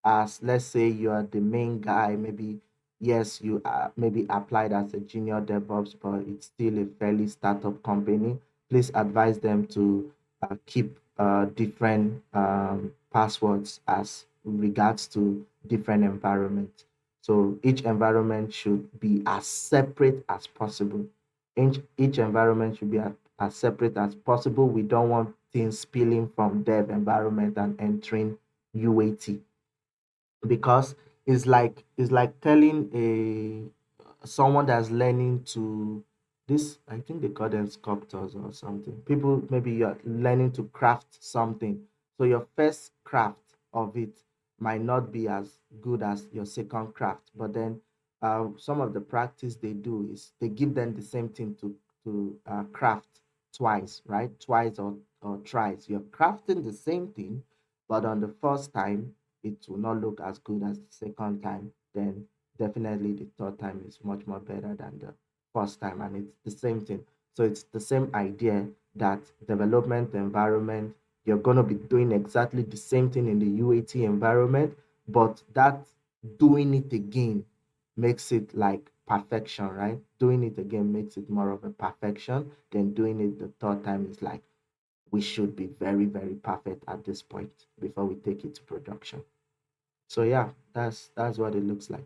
as let's say you are the main guy, maybe yes, you maybe applied as a junior DevOps, but it's still a fairly startup company. Please advise them to keep different passwords as regards to different environments. So each environment should be as separate as possible. Each environment should be as separate as possible. We don't want things spilling from dev environment and entering UAT, because it's like telling a someone that's learning to this, I think they call them sculptors or something. People, maybe you're learning to craft something, so your first craft of it might not be as good as your second craft, but then some of the practice they do is they give them the same thing to craft twice, right? Twice or thrice. You're crafting the same thing, but on the first time it will not look as good as the second time. Then definitely the third time is much more better than the first time, and it's the same thing. So it's the same idea that development environment, you're going to be doing exactly the same thing in the UAT environment, but that doing it again makes it like perfection, right? Doing it again makes it more of a perfection. Then doing it the third time is like, we should be very, very perfect at this point before we take it to production. So yeah, that's what it looks like.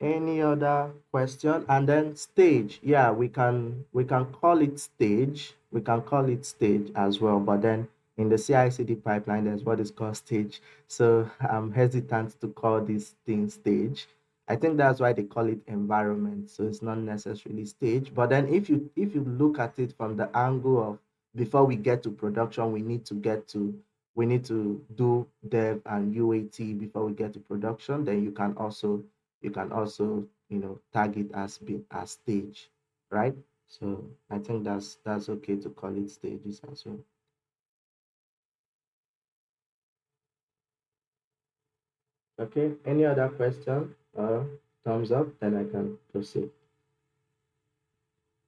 Any other question? And then stage. Yeah, we can call it stage. We can call it stage as well. But then in the CI/CD pipeline, there's what is called stage. So I'm hesitant to call this thing stage. I think that's why they call it environment. So it's not necessarily stage. But then if you look at it from the angle of before we get to production, we need to do dev and UAT before we get to production. Then you can also tag it as being as stage, right? So I think that's okay to call it stages as well. Okay, any other question thumbs up, then I can proceed.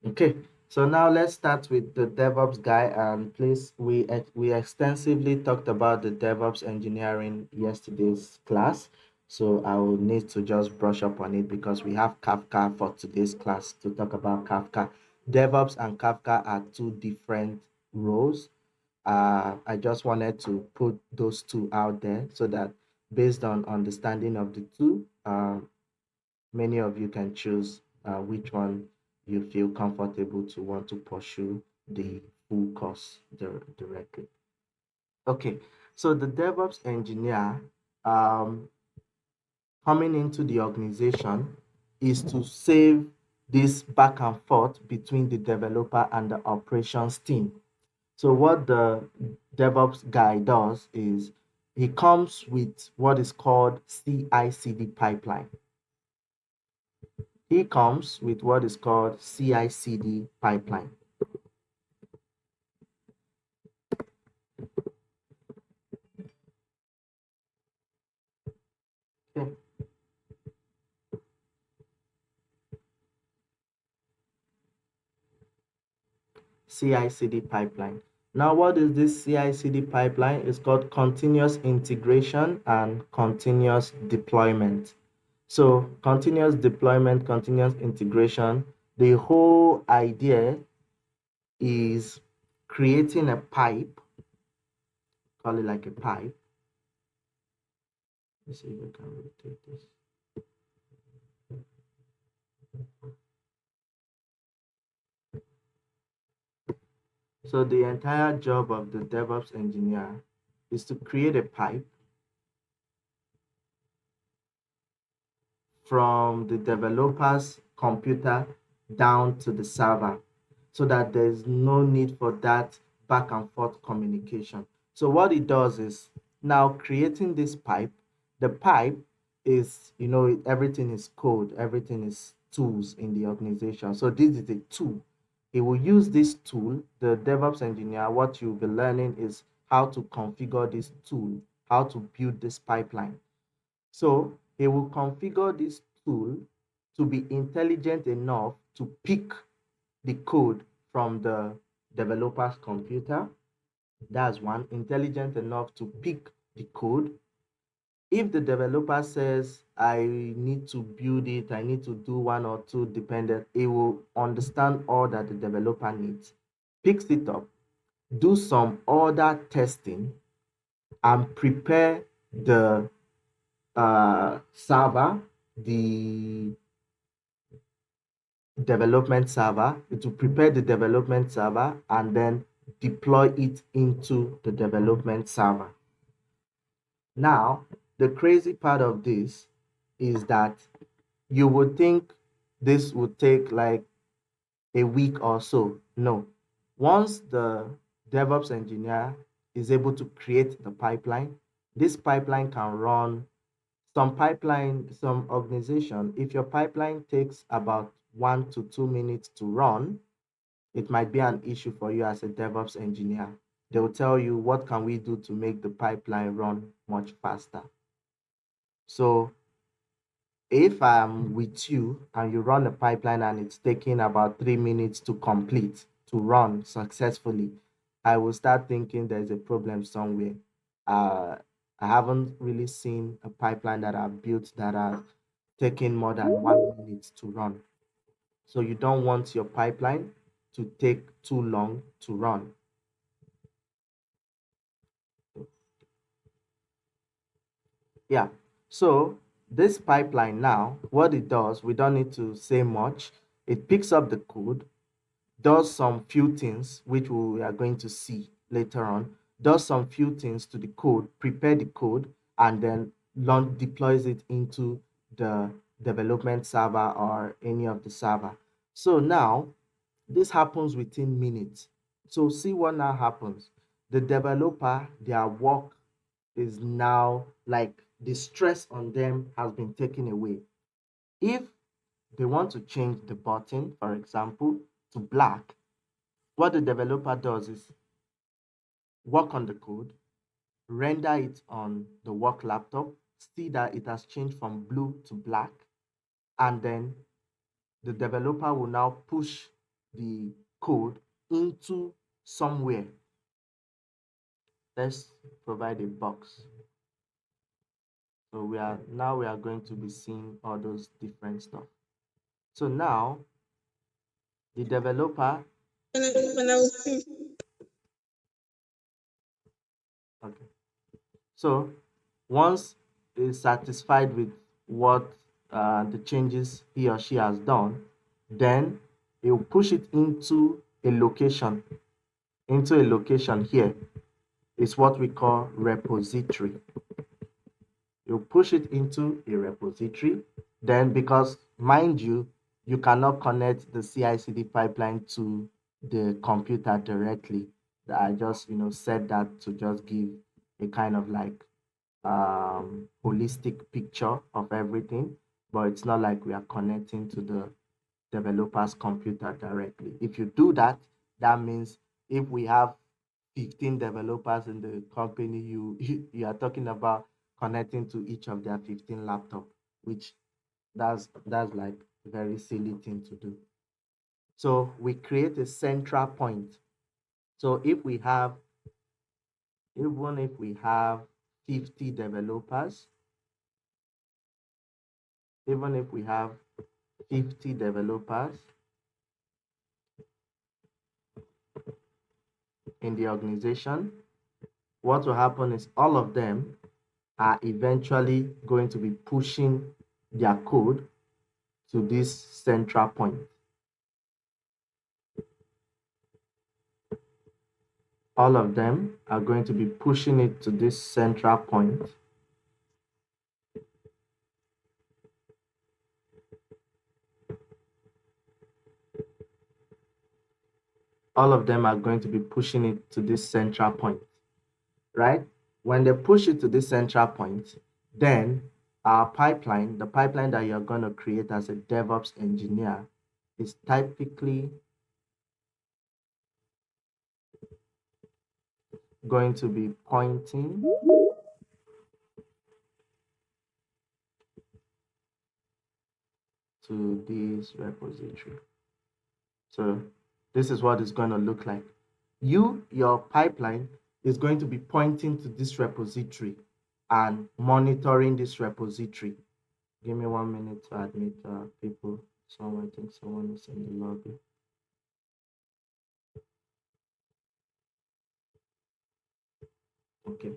Okay, so now let's start with the DevOps guy. And please, we extensively talked about the DevOps engineering yesterday's class. So I will need to just brush up on it because we have Kafka for today's class to talk about Kafka. DevOps and Kafka are two different roles. I just wanted to put those two out there so that based on understanding of the two, many of you can choose which one you feel comfortable to want to pursue the full course directly. Okay, so the DevOps engineer um, coming into the organization is to save this back and forth between the developer and the operations team. So what the DevOps guy does is he comes with what is called CI/CD pipeline. He comes with what is called CI/CD pipeline. Okay. CI/CD pipeline. Now, what is this CI/CD pipeline? It's called continuous integration and continuous deployment. So, continuous deployment, continuous integration, the whole idea is creating a pipe, call it like a pipe. Let's see if I can rotate this. So the entire job of the DevOps engineer is to create a pipe from the developer's computer down to the server so that there's no need for that back and forth communication. So what it does is now creating this pipe. The pipe is, everything is code, everything is tools in the organization. So this is a tool. He will use this tool. The DevOps engineer, what you'll be learning is how to configure this tool, how to build this pipeline. So he will configure this tool to be intelligent enough to pick the code from the developer's computer. That's one, intelligent enough to pick the code. If the developer says, I need to build it, I need to do one or two dependent, it will understand all that the developer needs, picks it up, do some other testing, and prepare the server, the development server. It will prepare the development server and then deploy it into the development server. Now, the crazy part of this is that you would think this would take like a week or so. No. Once the DevOps engineer is able to create the pipeline, this pipeline can run some organization. If your pipeline takes about 1 to 2 minutes to run, it might be an issue for you as a DevOps engineer. They will tell you, what can we do to make the pipeline run much faster? So if I'm with you and you run a pipeline and it's taking about 3 minutes to complete, to run successfully, I will start thinking there's a problem somewhere. Uh, I haven't really seen a pipeline that I've built that are taking more than 1 minute to run. So you don't want your pipeline to take too long to run. Yeah. So this pipeline now, what it does, we don't need to say much. It picks up the code, does some few things, which we are going to see later on, does some few things to the code, prepare the code, and then deploys it into the development server or any of the server. So now this happens within minutes. So see what now happens. The developer, their work is now like the stress on them has been taken away. If they want to change the button, for example, to black, what the developer does is work on the code, render it on the work laptop, see that it has changed from blue to black, and then the developer will now push the code into somewhere. Let's provide a box. So we are going to be seeing all those different stuff. So now the developer, okay. So once is satisfied with what the changes he or she has done, then he will push it into a location. Into a location here is what we call repository. You push it into a repository. Then, because mind you, you cannot connect the CI/CD pipeline to the computer directly. I just said that to just give a kind of like holistic picture of everything, but it's not like we are connecting to the developer's computer directly. If you do that, that means if we have 15 developers in the company, you you are talking about connecting to each of their 15 laptop, which that's like a very silly thing to do. So we create a central point. So if we have, even if we have 50 developers, even if we have 50 developers in the organization, what will happen is all of them are eventually going to be pushing their code to this central point. All of them are going to be pushing it to this central point. All of them are going to be pushing it to this central point, right? When they push it to this central point, then our pipeline, the pipeline that you're going to create as a DevOps engineer, is typically going to be pointing to this repository. So this is what it's going to look like. Your pipeline is going to be pointing to this repository and monitoring this repository. Give me 1 minute to admit people. Someone, I think someone is in the lobby. Okay.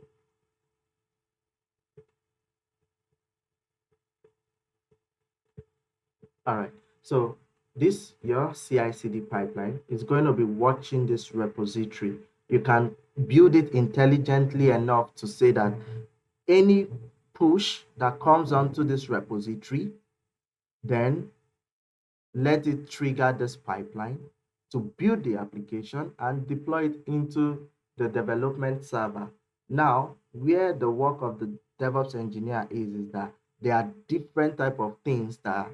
All right. So this, your CI/CD pipeline, is going to be watching this repository. You can build it intelligently enough to say that any push that comes onto this repository, then let it trigger this pipeline to build the application and deploy it into the development server. Now, where the work of the DevOps engineer is that there are different type of things that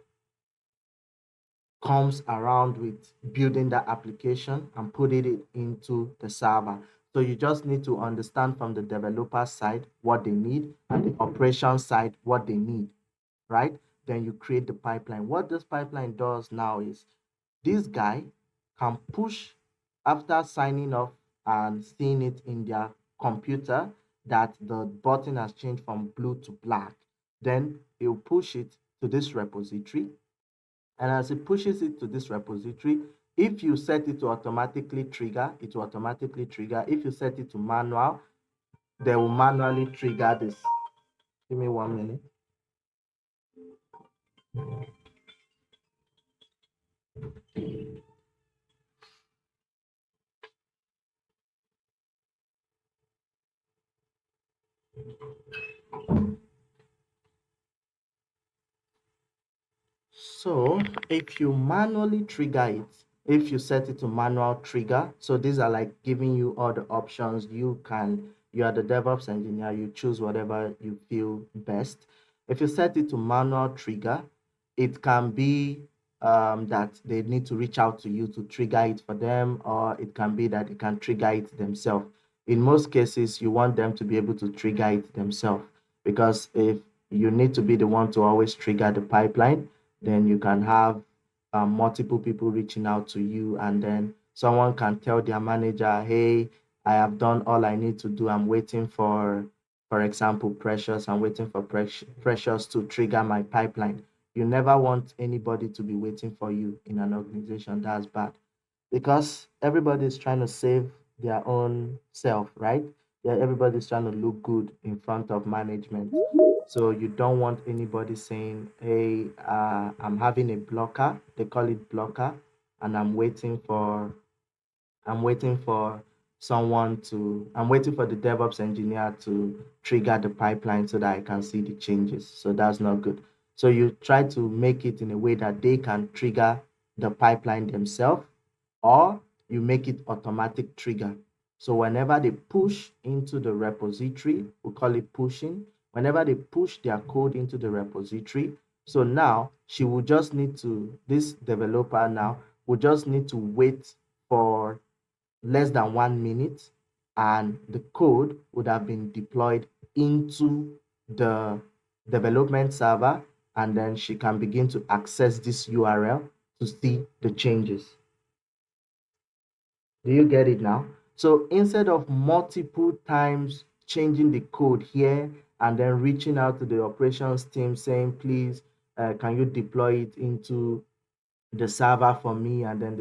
comes around with building that application and putting it into the server. So you just need to understand from the developer side what they need and the operation side what they need, right? Then you create the pipeline. What this pipeline does now is this guy can push after signing off and seeing it in their computer that the button has changed from blue to black. Then he'll push it to this repository. And as it pushes it to this repository, if you set it to automatically trigger, it will automatically trigger. If you set it to manual, they will manually trigger this. Give me 1 minute. So if you manually trigger it, if you set it to manual trigger, so these are like giving you all the options. You are the DevOps engineer, you choose whatever you feel best. If you set it to manual trigger, it can be that they need to reach out to you to trigger it for them, or it can be that they can trigger it themselves. In most cases, you want them to be able to trigger it themselves because if you need to be the one to always trigger the pipeline, then you can have multiple people reaching out to you, and then someone can tell their manager, hey, I have done all I need to do. I'm waiting for example, Precious. I'm waiting for Precious to trigger my pipeline. You never want anybody to be waiting for you in an organization. That's bad because everybody is trying to save their own self, right? Yeah, everybody's trying to look good in front of management. So you don't want anybody saying, "Hey, I'm having a blocker." They call it blocker, and I'm waiting for I'm waiting for the DevOps engineer to trigger the pipeline so that I can see the changes. So that's not good. So you try to make it in a way that they can trigger the pipeline themselves, or you make it automatic trigger. So whenever they push into the repository, we call it pushing. Whenever they push their code into the repository, so now this developer now will just need to wait for less than 1 minute, and the code would have been deployed into the development server, and then she can begin to access this URL to see the changes. Do you get it now? So instead of multiple times changing the code here and then reaching out to the operations team saying, please, can you deploy it into the server for me, and then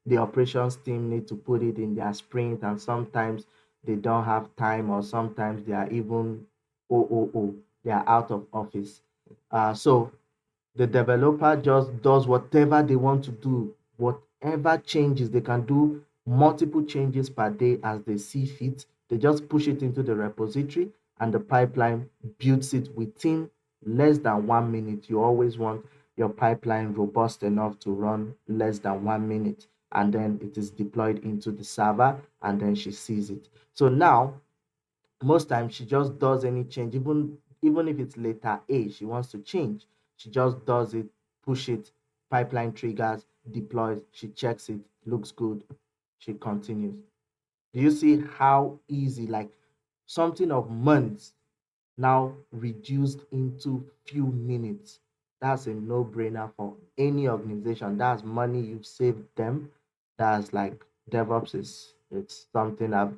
the operations team need to put it in their sprint, and sometimes they don't have time, or sometimes they are even OOO, they are out of office. So the developer just does whatever they want to do, whatever changes they can do multiple changes per day as they see fit. They just push it into the repository and the pipeline builds it within less than 1 minute. You always want your pipeline robust enough to run less than 1 minute. And then it is deployed into the server and then she sees it. So now most times she just does any change, even if it's letter A she wants to change, she just does it, push it, pipeline triggers, deploys, she checks it, looks good, she continues. Do you see how easy, like something of months now reduced into few minutes? That's a no-brainer for any organization. That's money you've saved them. That's like DevOps is it's something I've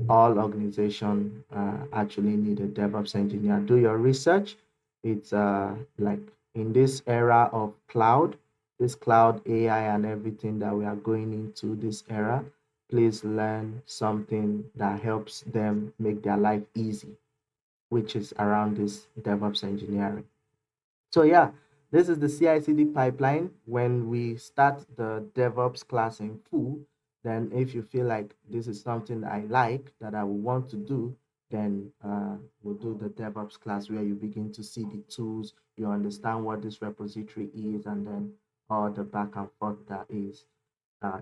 all organization actually need a DevOps engineer. Do your research. It's like in this era of cloud, this cloud AI and everything that we are going into this era, please learn something that helps them make their life easy, which is around this DevOps engineering. So yeah, this is the CI/CD pipeline. When we start the DevOps class in full, then if you feel like this is something I like that I would want to do, then we'll do the DevOps class where you begin to see the tools, you understand what this repository is, and then all the back and forth that is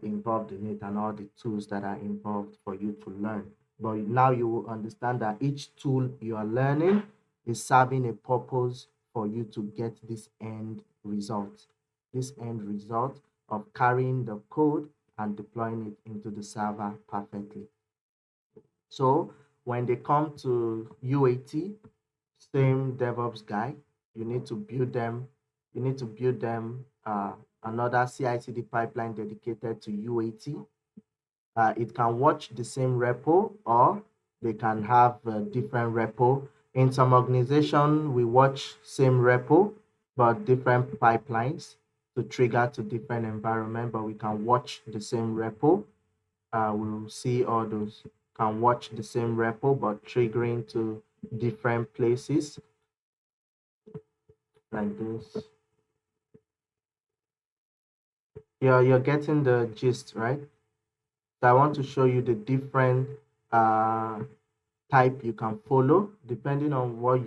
involved in it and all the tools that are involved for you to learn. But now you will understand that each tool you are learning is serving a purpose for you to get this end result. This end result of carrying the code and deploying it into the server perfectly. So when they come to UAT, same DevOps guy, you need to build them, another CI/CD pipeline dedicated to UAT. It can watch the same repo or they can have a different repo. In some organization, we watch same repo but different pipelines to trigger to different environment, but we can watch the same repo. We'll see all those can watch the same repo but triggering to different places like this. You're getting the gist, right? So I want to show you the different uh, type you can follow depending on what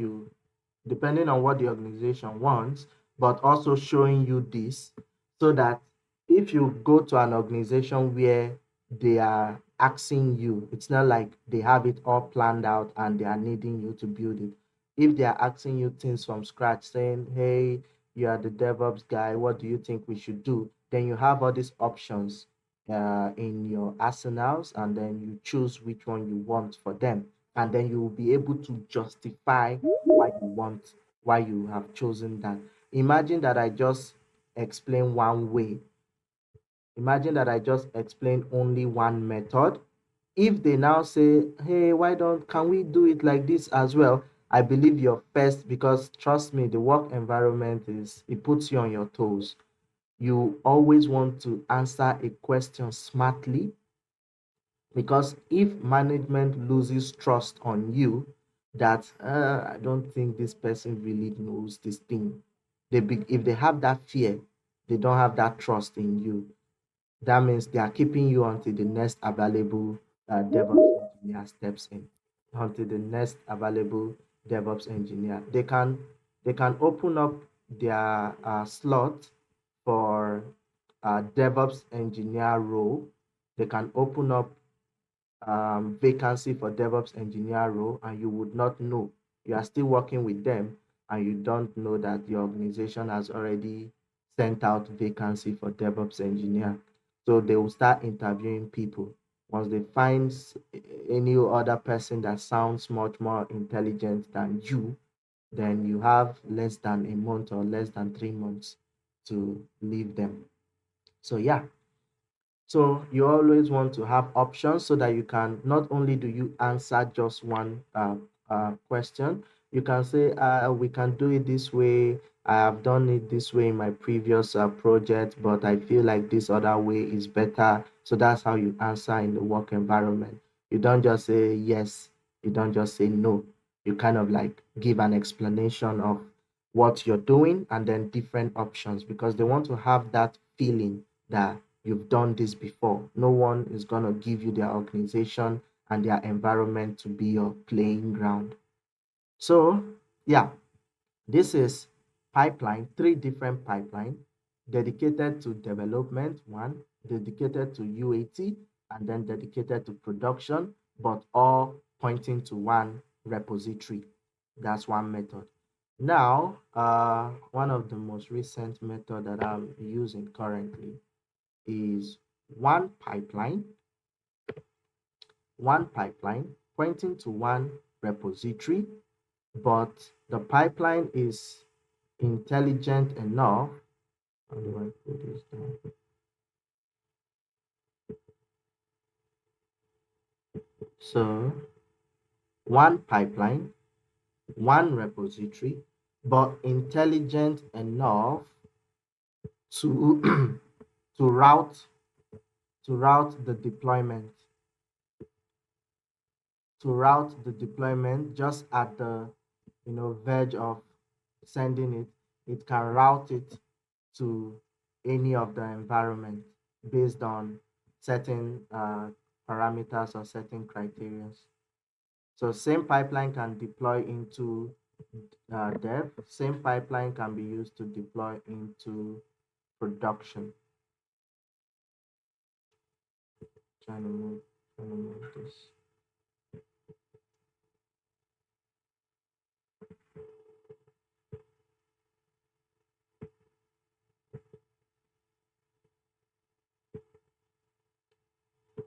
the organization wants, but also showing you this so that if you go to an organization where they are asking you, it's not like they have it all planned out and they are needing you to build it. If they are asking you things from scratch, saying, hey, you are the DevOps guy, what do you think we should do? Then you have all these options in your arsenals, and then you choose which one you want for them. And then you will be able to justify why you have chosen that. Imagine that I just explain one way. Imagine that I just explain only one method. If they now say, hey, why don't can we do it like this as well? I believe you're first, because trust me, the work environment is it puts you on your toes. You always want to answer a question smartly, because if management loses trust on you, that I don't think this person really knows this thing. If they have that fear, they don't have that trust in you. That means they are keeping you until the next available DevOps engineer steps in. Until the next available DevOps engineer, they can open up their slot for DevOps engineer role. They can open up vacancy for DevOps engineer role, and you would not know. You are still working with them, and you don't know that the organization has already sent out vacancy for DevOps engineer. So they will start interviewing people. Once they find any other person that sounds much more intelligent than you, then you have less than a month or less than 3 months to leave them. So yeah, so you always want to have options so that you can not only do you answer just one question, you can say, we can do it this way. I have done it this way in my previous project, but I feel like this other way is better. So that's how you answer in the work environment. You don't just say yes, you don't just say no. You kind of like give an explanation of what you're doing and then different options, because they want to have that feeling that you've done this before. No one is going to give you their organization and their environment to be your playing ground. So, yeah, this is pipeline, three different pipeline dedicated to development, one dedicated to UAT, and then dedicated to production, but all pointing to one repository. That's one method. Now, one of the most recent method that I'm using currently is one pipeline, pointing to one repository, but the pipeline is intelligent enough. How do I put this down? So one pipeline, one repository, but intelligent enough to to route the deployment, just at the verge of sending it. It can route it to any of the environment based on certain parameters or certain criteria. So same pipeline can deploy into dev. Same pipeline can be used to deploy into production. Trying to move this.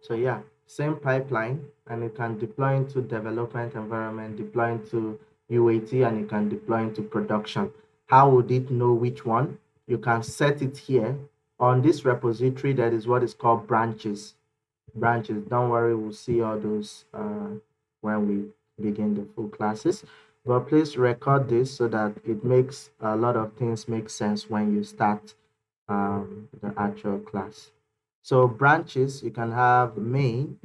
So yeah, same pipeline, and it can deploy into development environment, deploy into UAT, and it can deploy into production. How would it know which one? You can set it here on this repository. That is what is called branches. Don't worry, we'll see all those when we begin the full classes. But please record this so that it makes a lot of things make sense when you start the actual class. So branches, you can have main.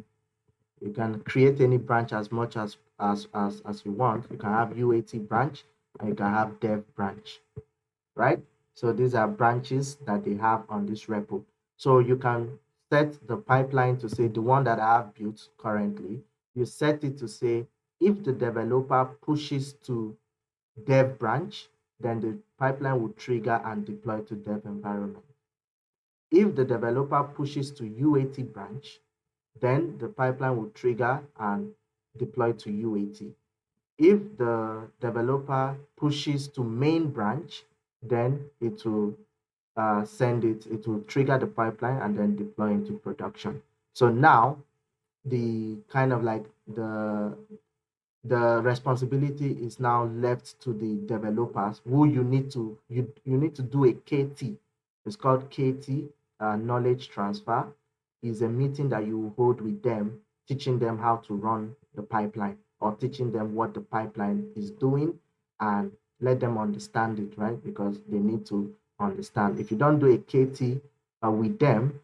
You can create any branch as much as you want. You can have UAT branch and you can have dev branch, right? So these are branches that they have on this repo. So you can set the pipeline to say the one that I have built currently, you set it to say if the developer pushes to dev branch, then the pipeline will trigger and deploy to dev environment. If the developer pushes to UAT branch, then the pipeline will trigger and deploy to UAT. If the developer pushes to main branch, then it will it will trigger the pipeline and then deploy into production. So now the kind of like the responsibility is now left to the developers who you need to do a KT. It's called KT, knowledge transfer. Is a meeting that you hold with them, teaching them how to run the pipeline or teaching them what the pipeline is doing and let them understand it, right? Because they need to understand. If you don't do a KT with them,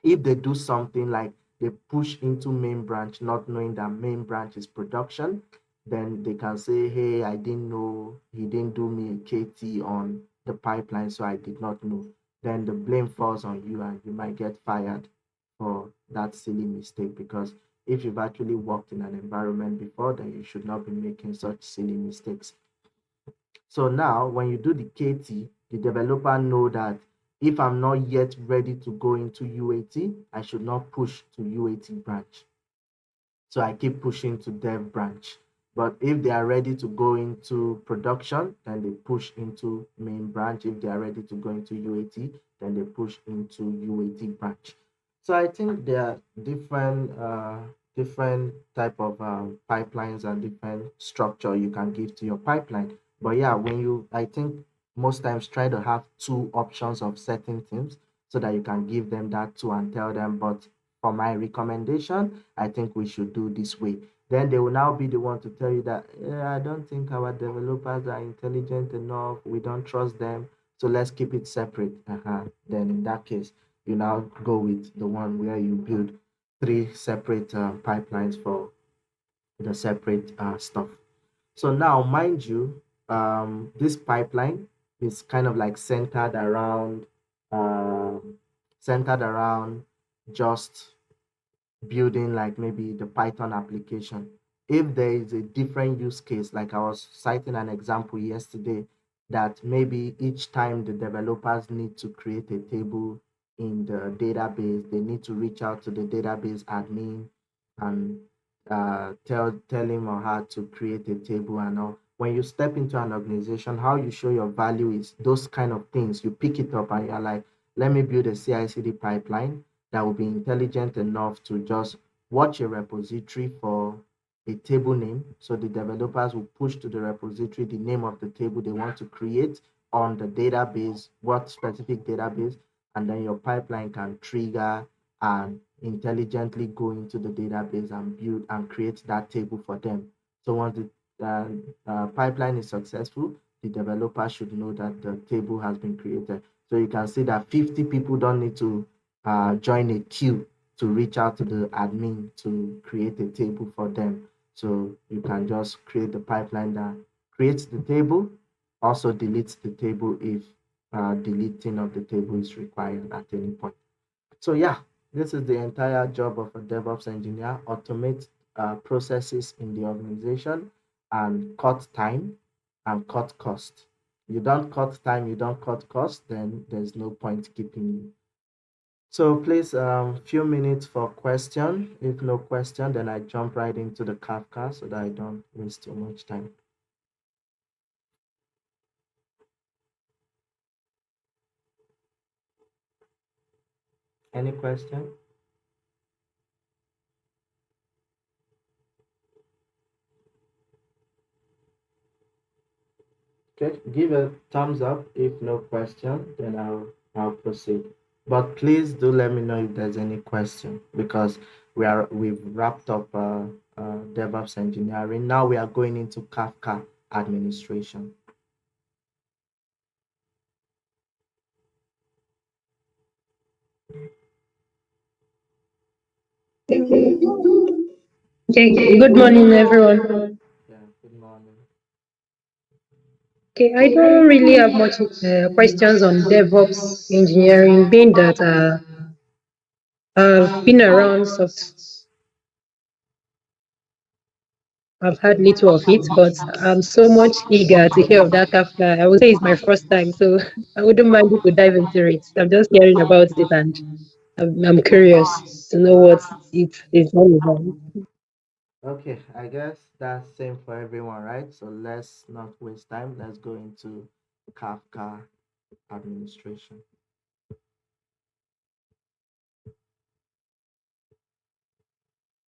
if they do something like they push into main branch not knowing that main branch is production, then they can say, hey, I didn't know, he didn't do me a KT on the pipeline, so I did not know. Then the blame falls on you and you might get fired for that silly mistake, because if you've actually worked in an environment before, then you should not be making such silly mistakes. So now when you do the KT, the developer know that if I'm not yet ready to go into UAT, I should not push to UAT branch. So I keep pushing to dev branch. But if they are ready to go into production, then they push into main branch. If they are ready to go into UAT, then they push into UAT branch. So I think there are different type of pipelines and different structure you can give to your pipeline. But yeah, I think most times try to have two options of setting things so that you can give them that two and tell them, but for my recommendation, I think we should do this way. Then they will now be the one to tell you that I don't think our developers are intelligent enough. We don't trust them. So let's keep it separate. Then in that case, you now go with the one where you build three separate pipelines for the separate stuff. So now, mind you, this pipeline is kind of like centered around um, centered around just building like maybe the Python application. If there is a different use case, like I was citing an example yesterday, that maybe each time the developers need to create a table in the database, they need to reach out to the database admin and tell him or her to create a table and all. When you step into an organization, how you show your value is those kind of things. You pick it up and you're like, let me build a CI/CD pipeline that will be intelligent enough to just watch a repository for a table name. So the developers will push to the repository the name of the table they want to create on the database, what specific database, and then your pipeline can trigger and intelligently go into the database and build and create that table for them. So once the pipeline is successful, the developer should know that the table has been created. So you can see that 50 people don't need to join a queue to reach out to the admin to create a table for them. So you can just create the pipeline that creates the table, also deletes the table if deleting of the table is required at any point. So yeah, this is the entire job of a DevOps engineer: automate processes in the organization and cut time and cut cost. You don't cut time, you don't cut cost, then there's no point keeping you. So please, few minutes for question. If no question, then I jump right into the Kafka so that I don't waste too much time. Any question? Okay, give a thumbs up if no question, then I'll proceed. But please do let me know if there's any question because we've wrapped up DevOps engineering. Now we are going into Kafka administration. Okay, good morning, everyone. Yeah, good morning. Okay, I don't really have much questions on DevOps engineering, being that I've been around soft. I've had little of it, but I'm so much eager to hear of that Kafka. I would say it's my first time, so I wouldn't mind if we dive into it. I'm just hearing about it, and I'm curious to know what it is all about. Okay, I guess that's same for everyone, right? So let's not waste time. Let's go into Kafka administration.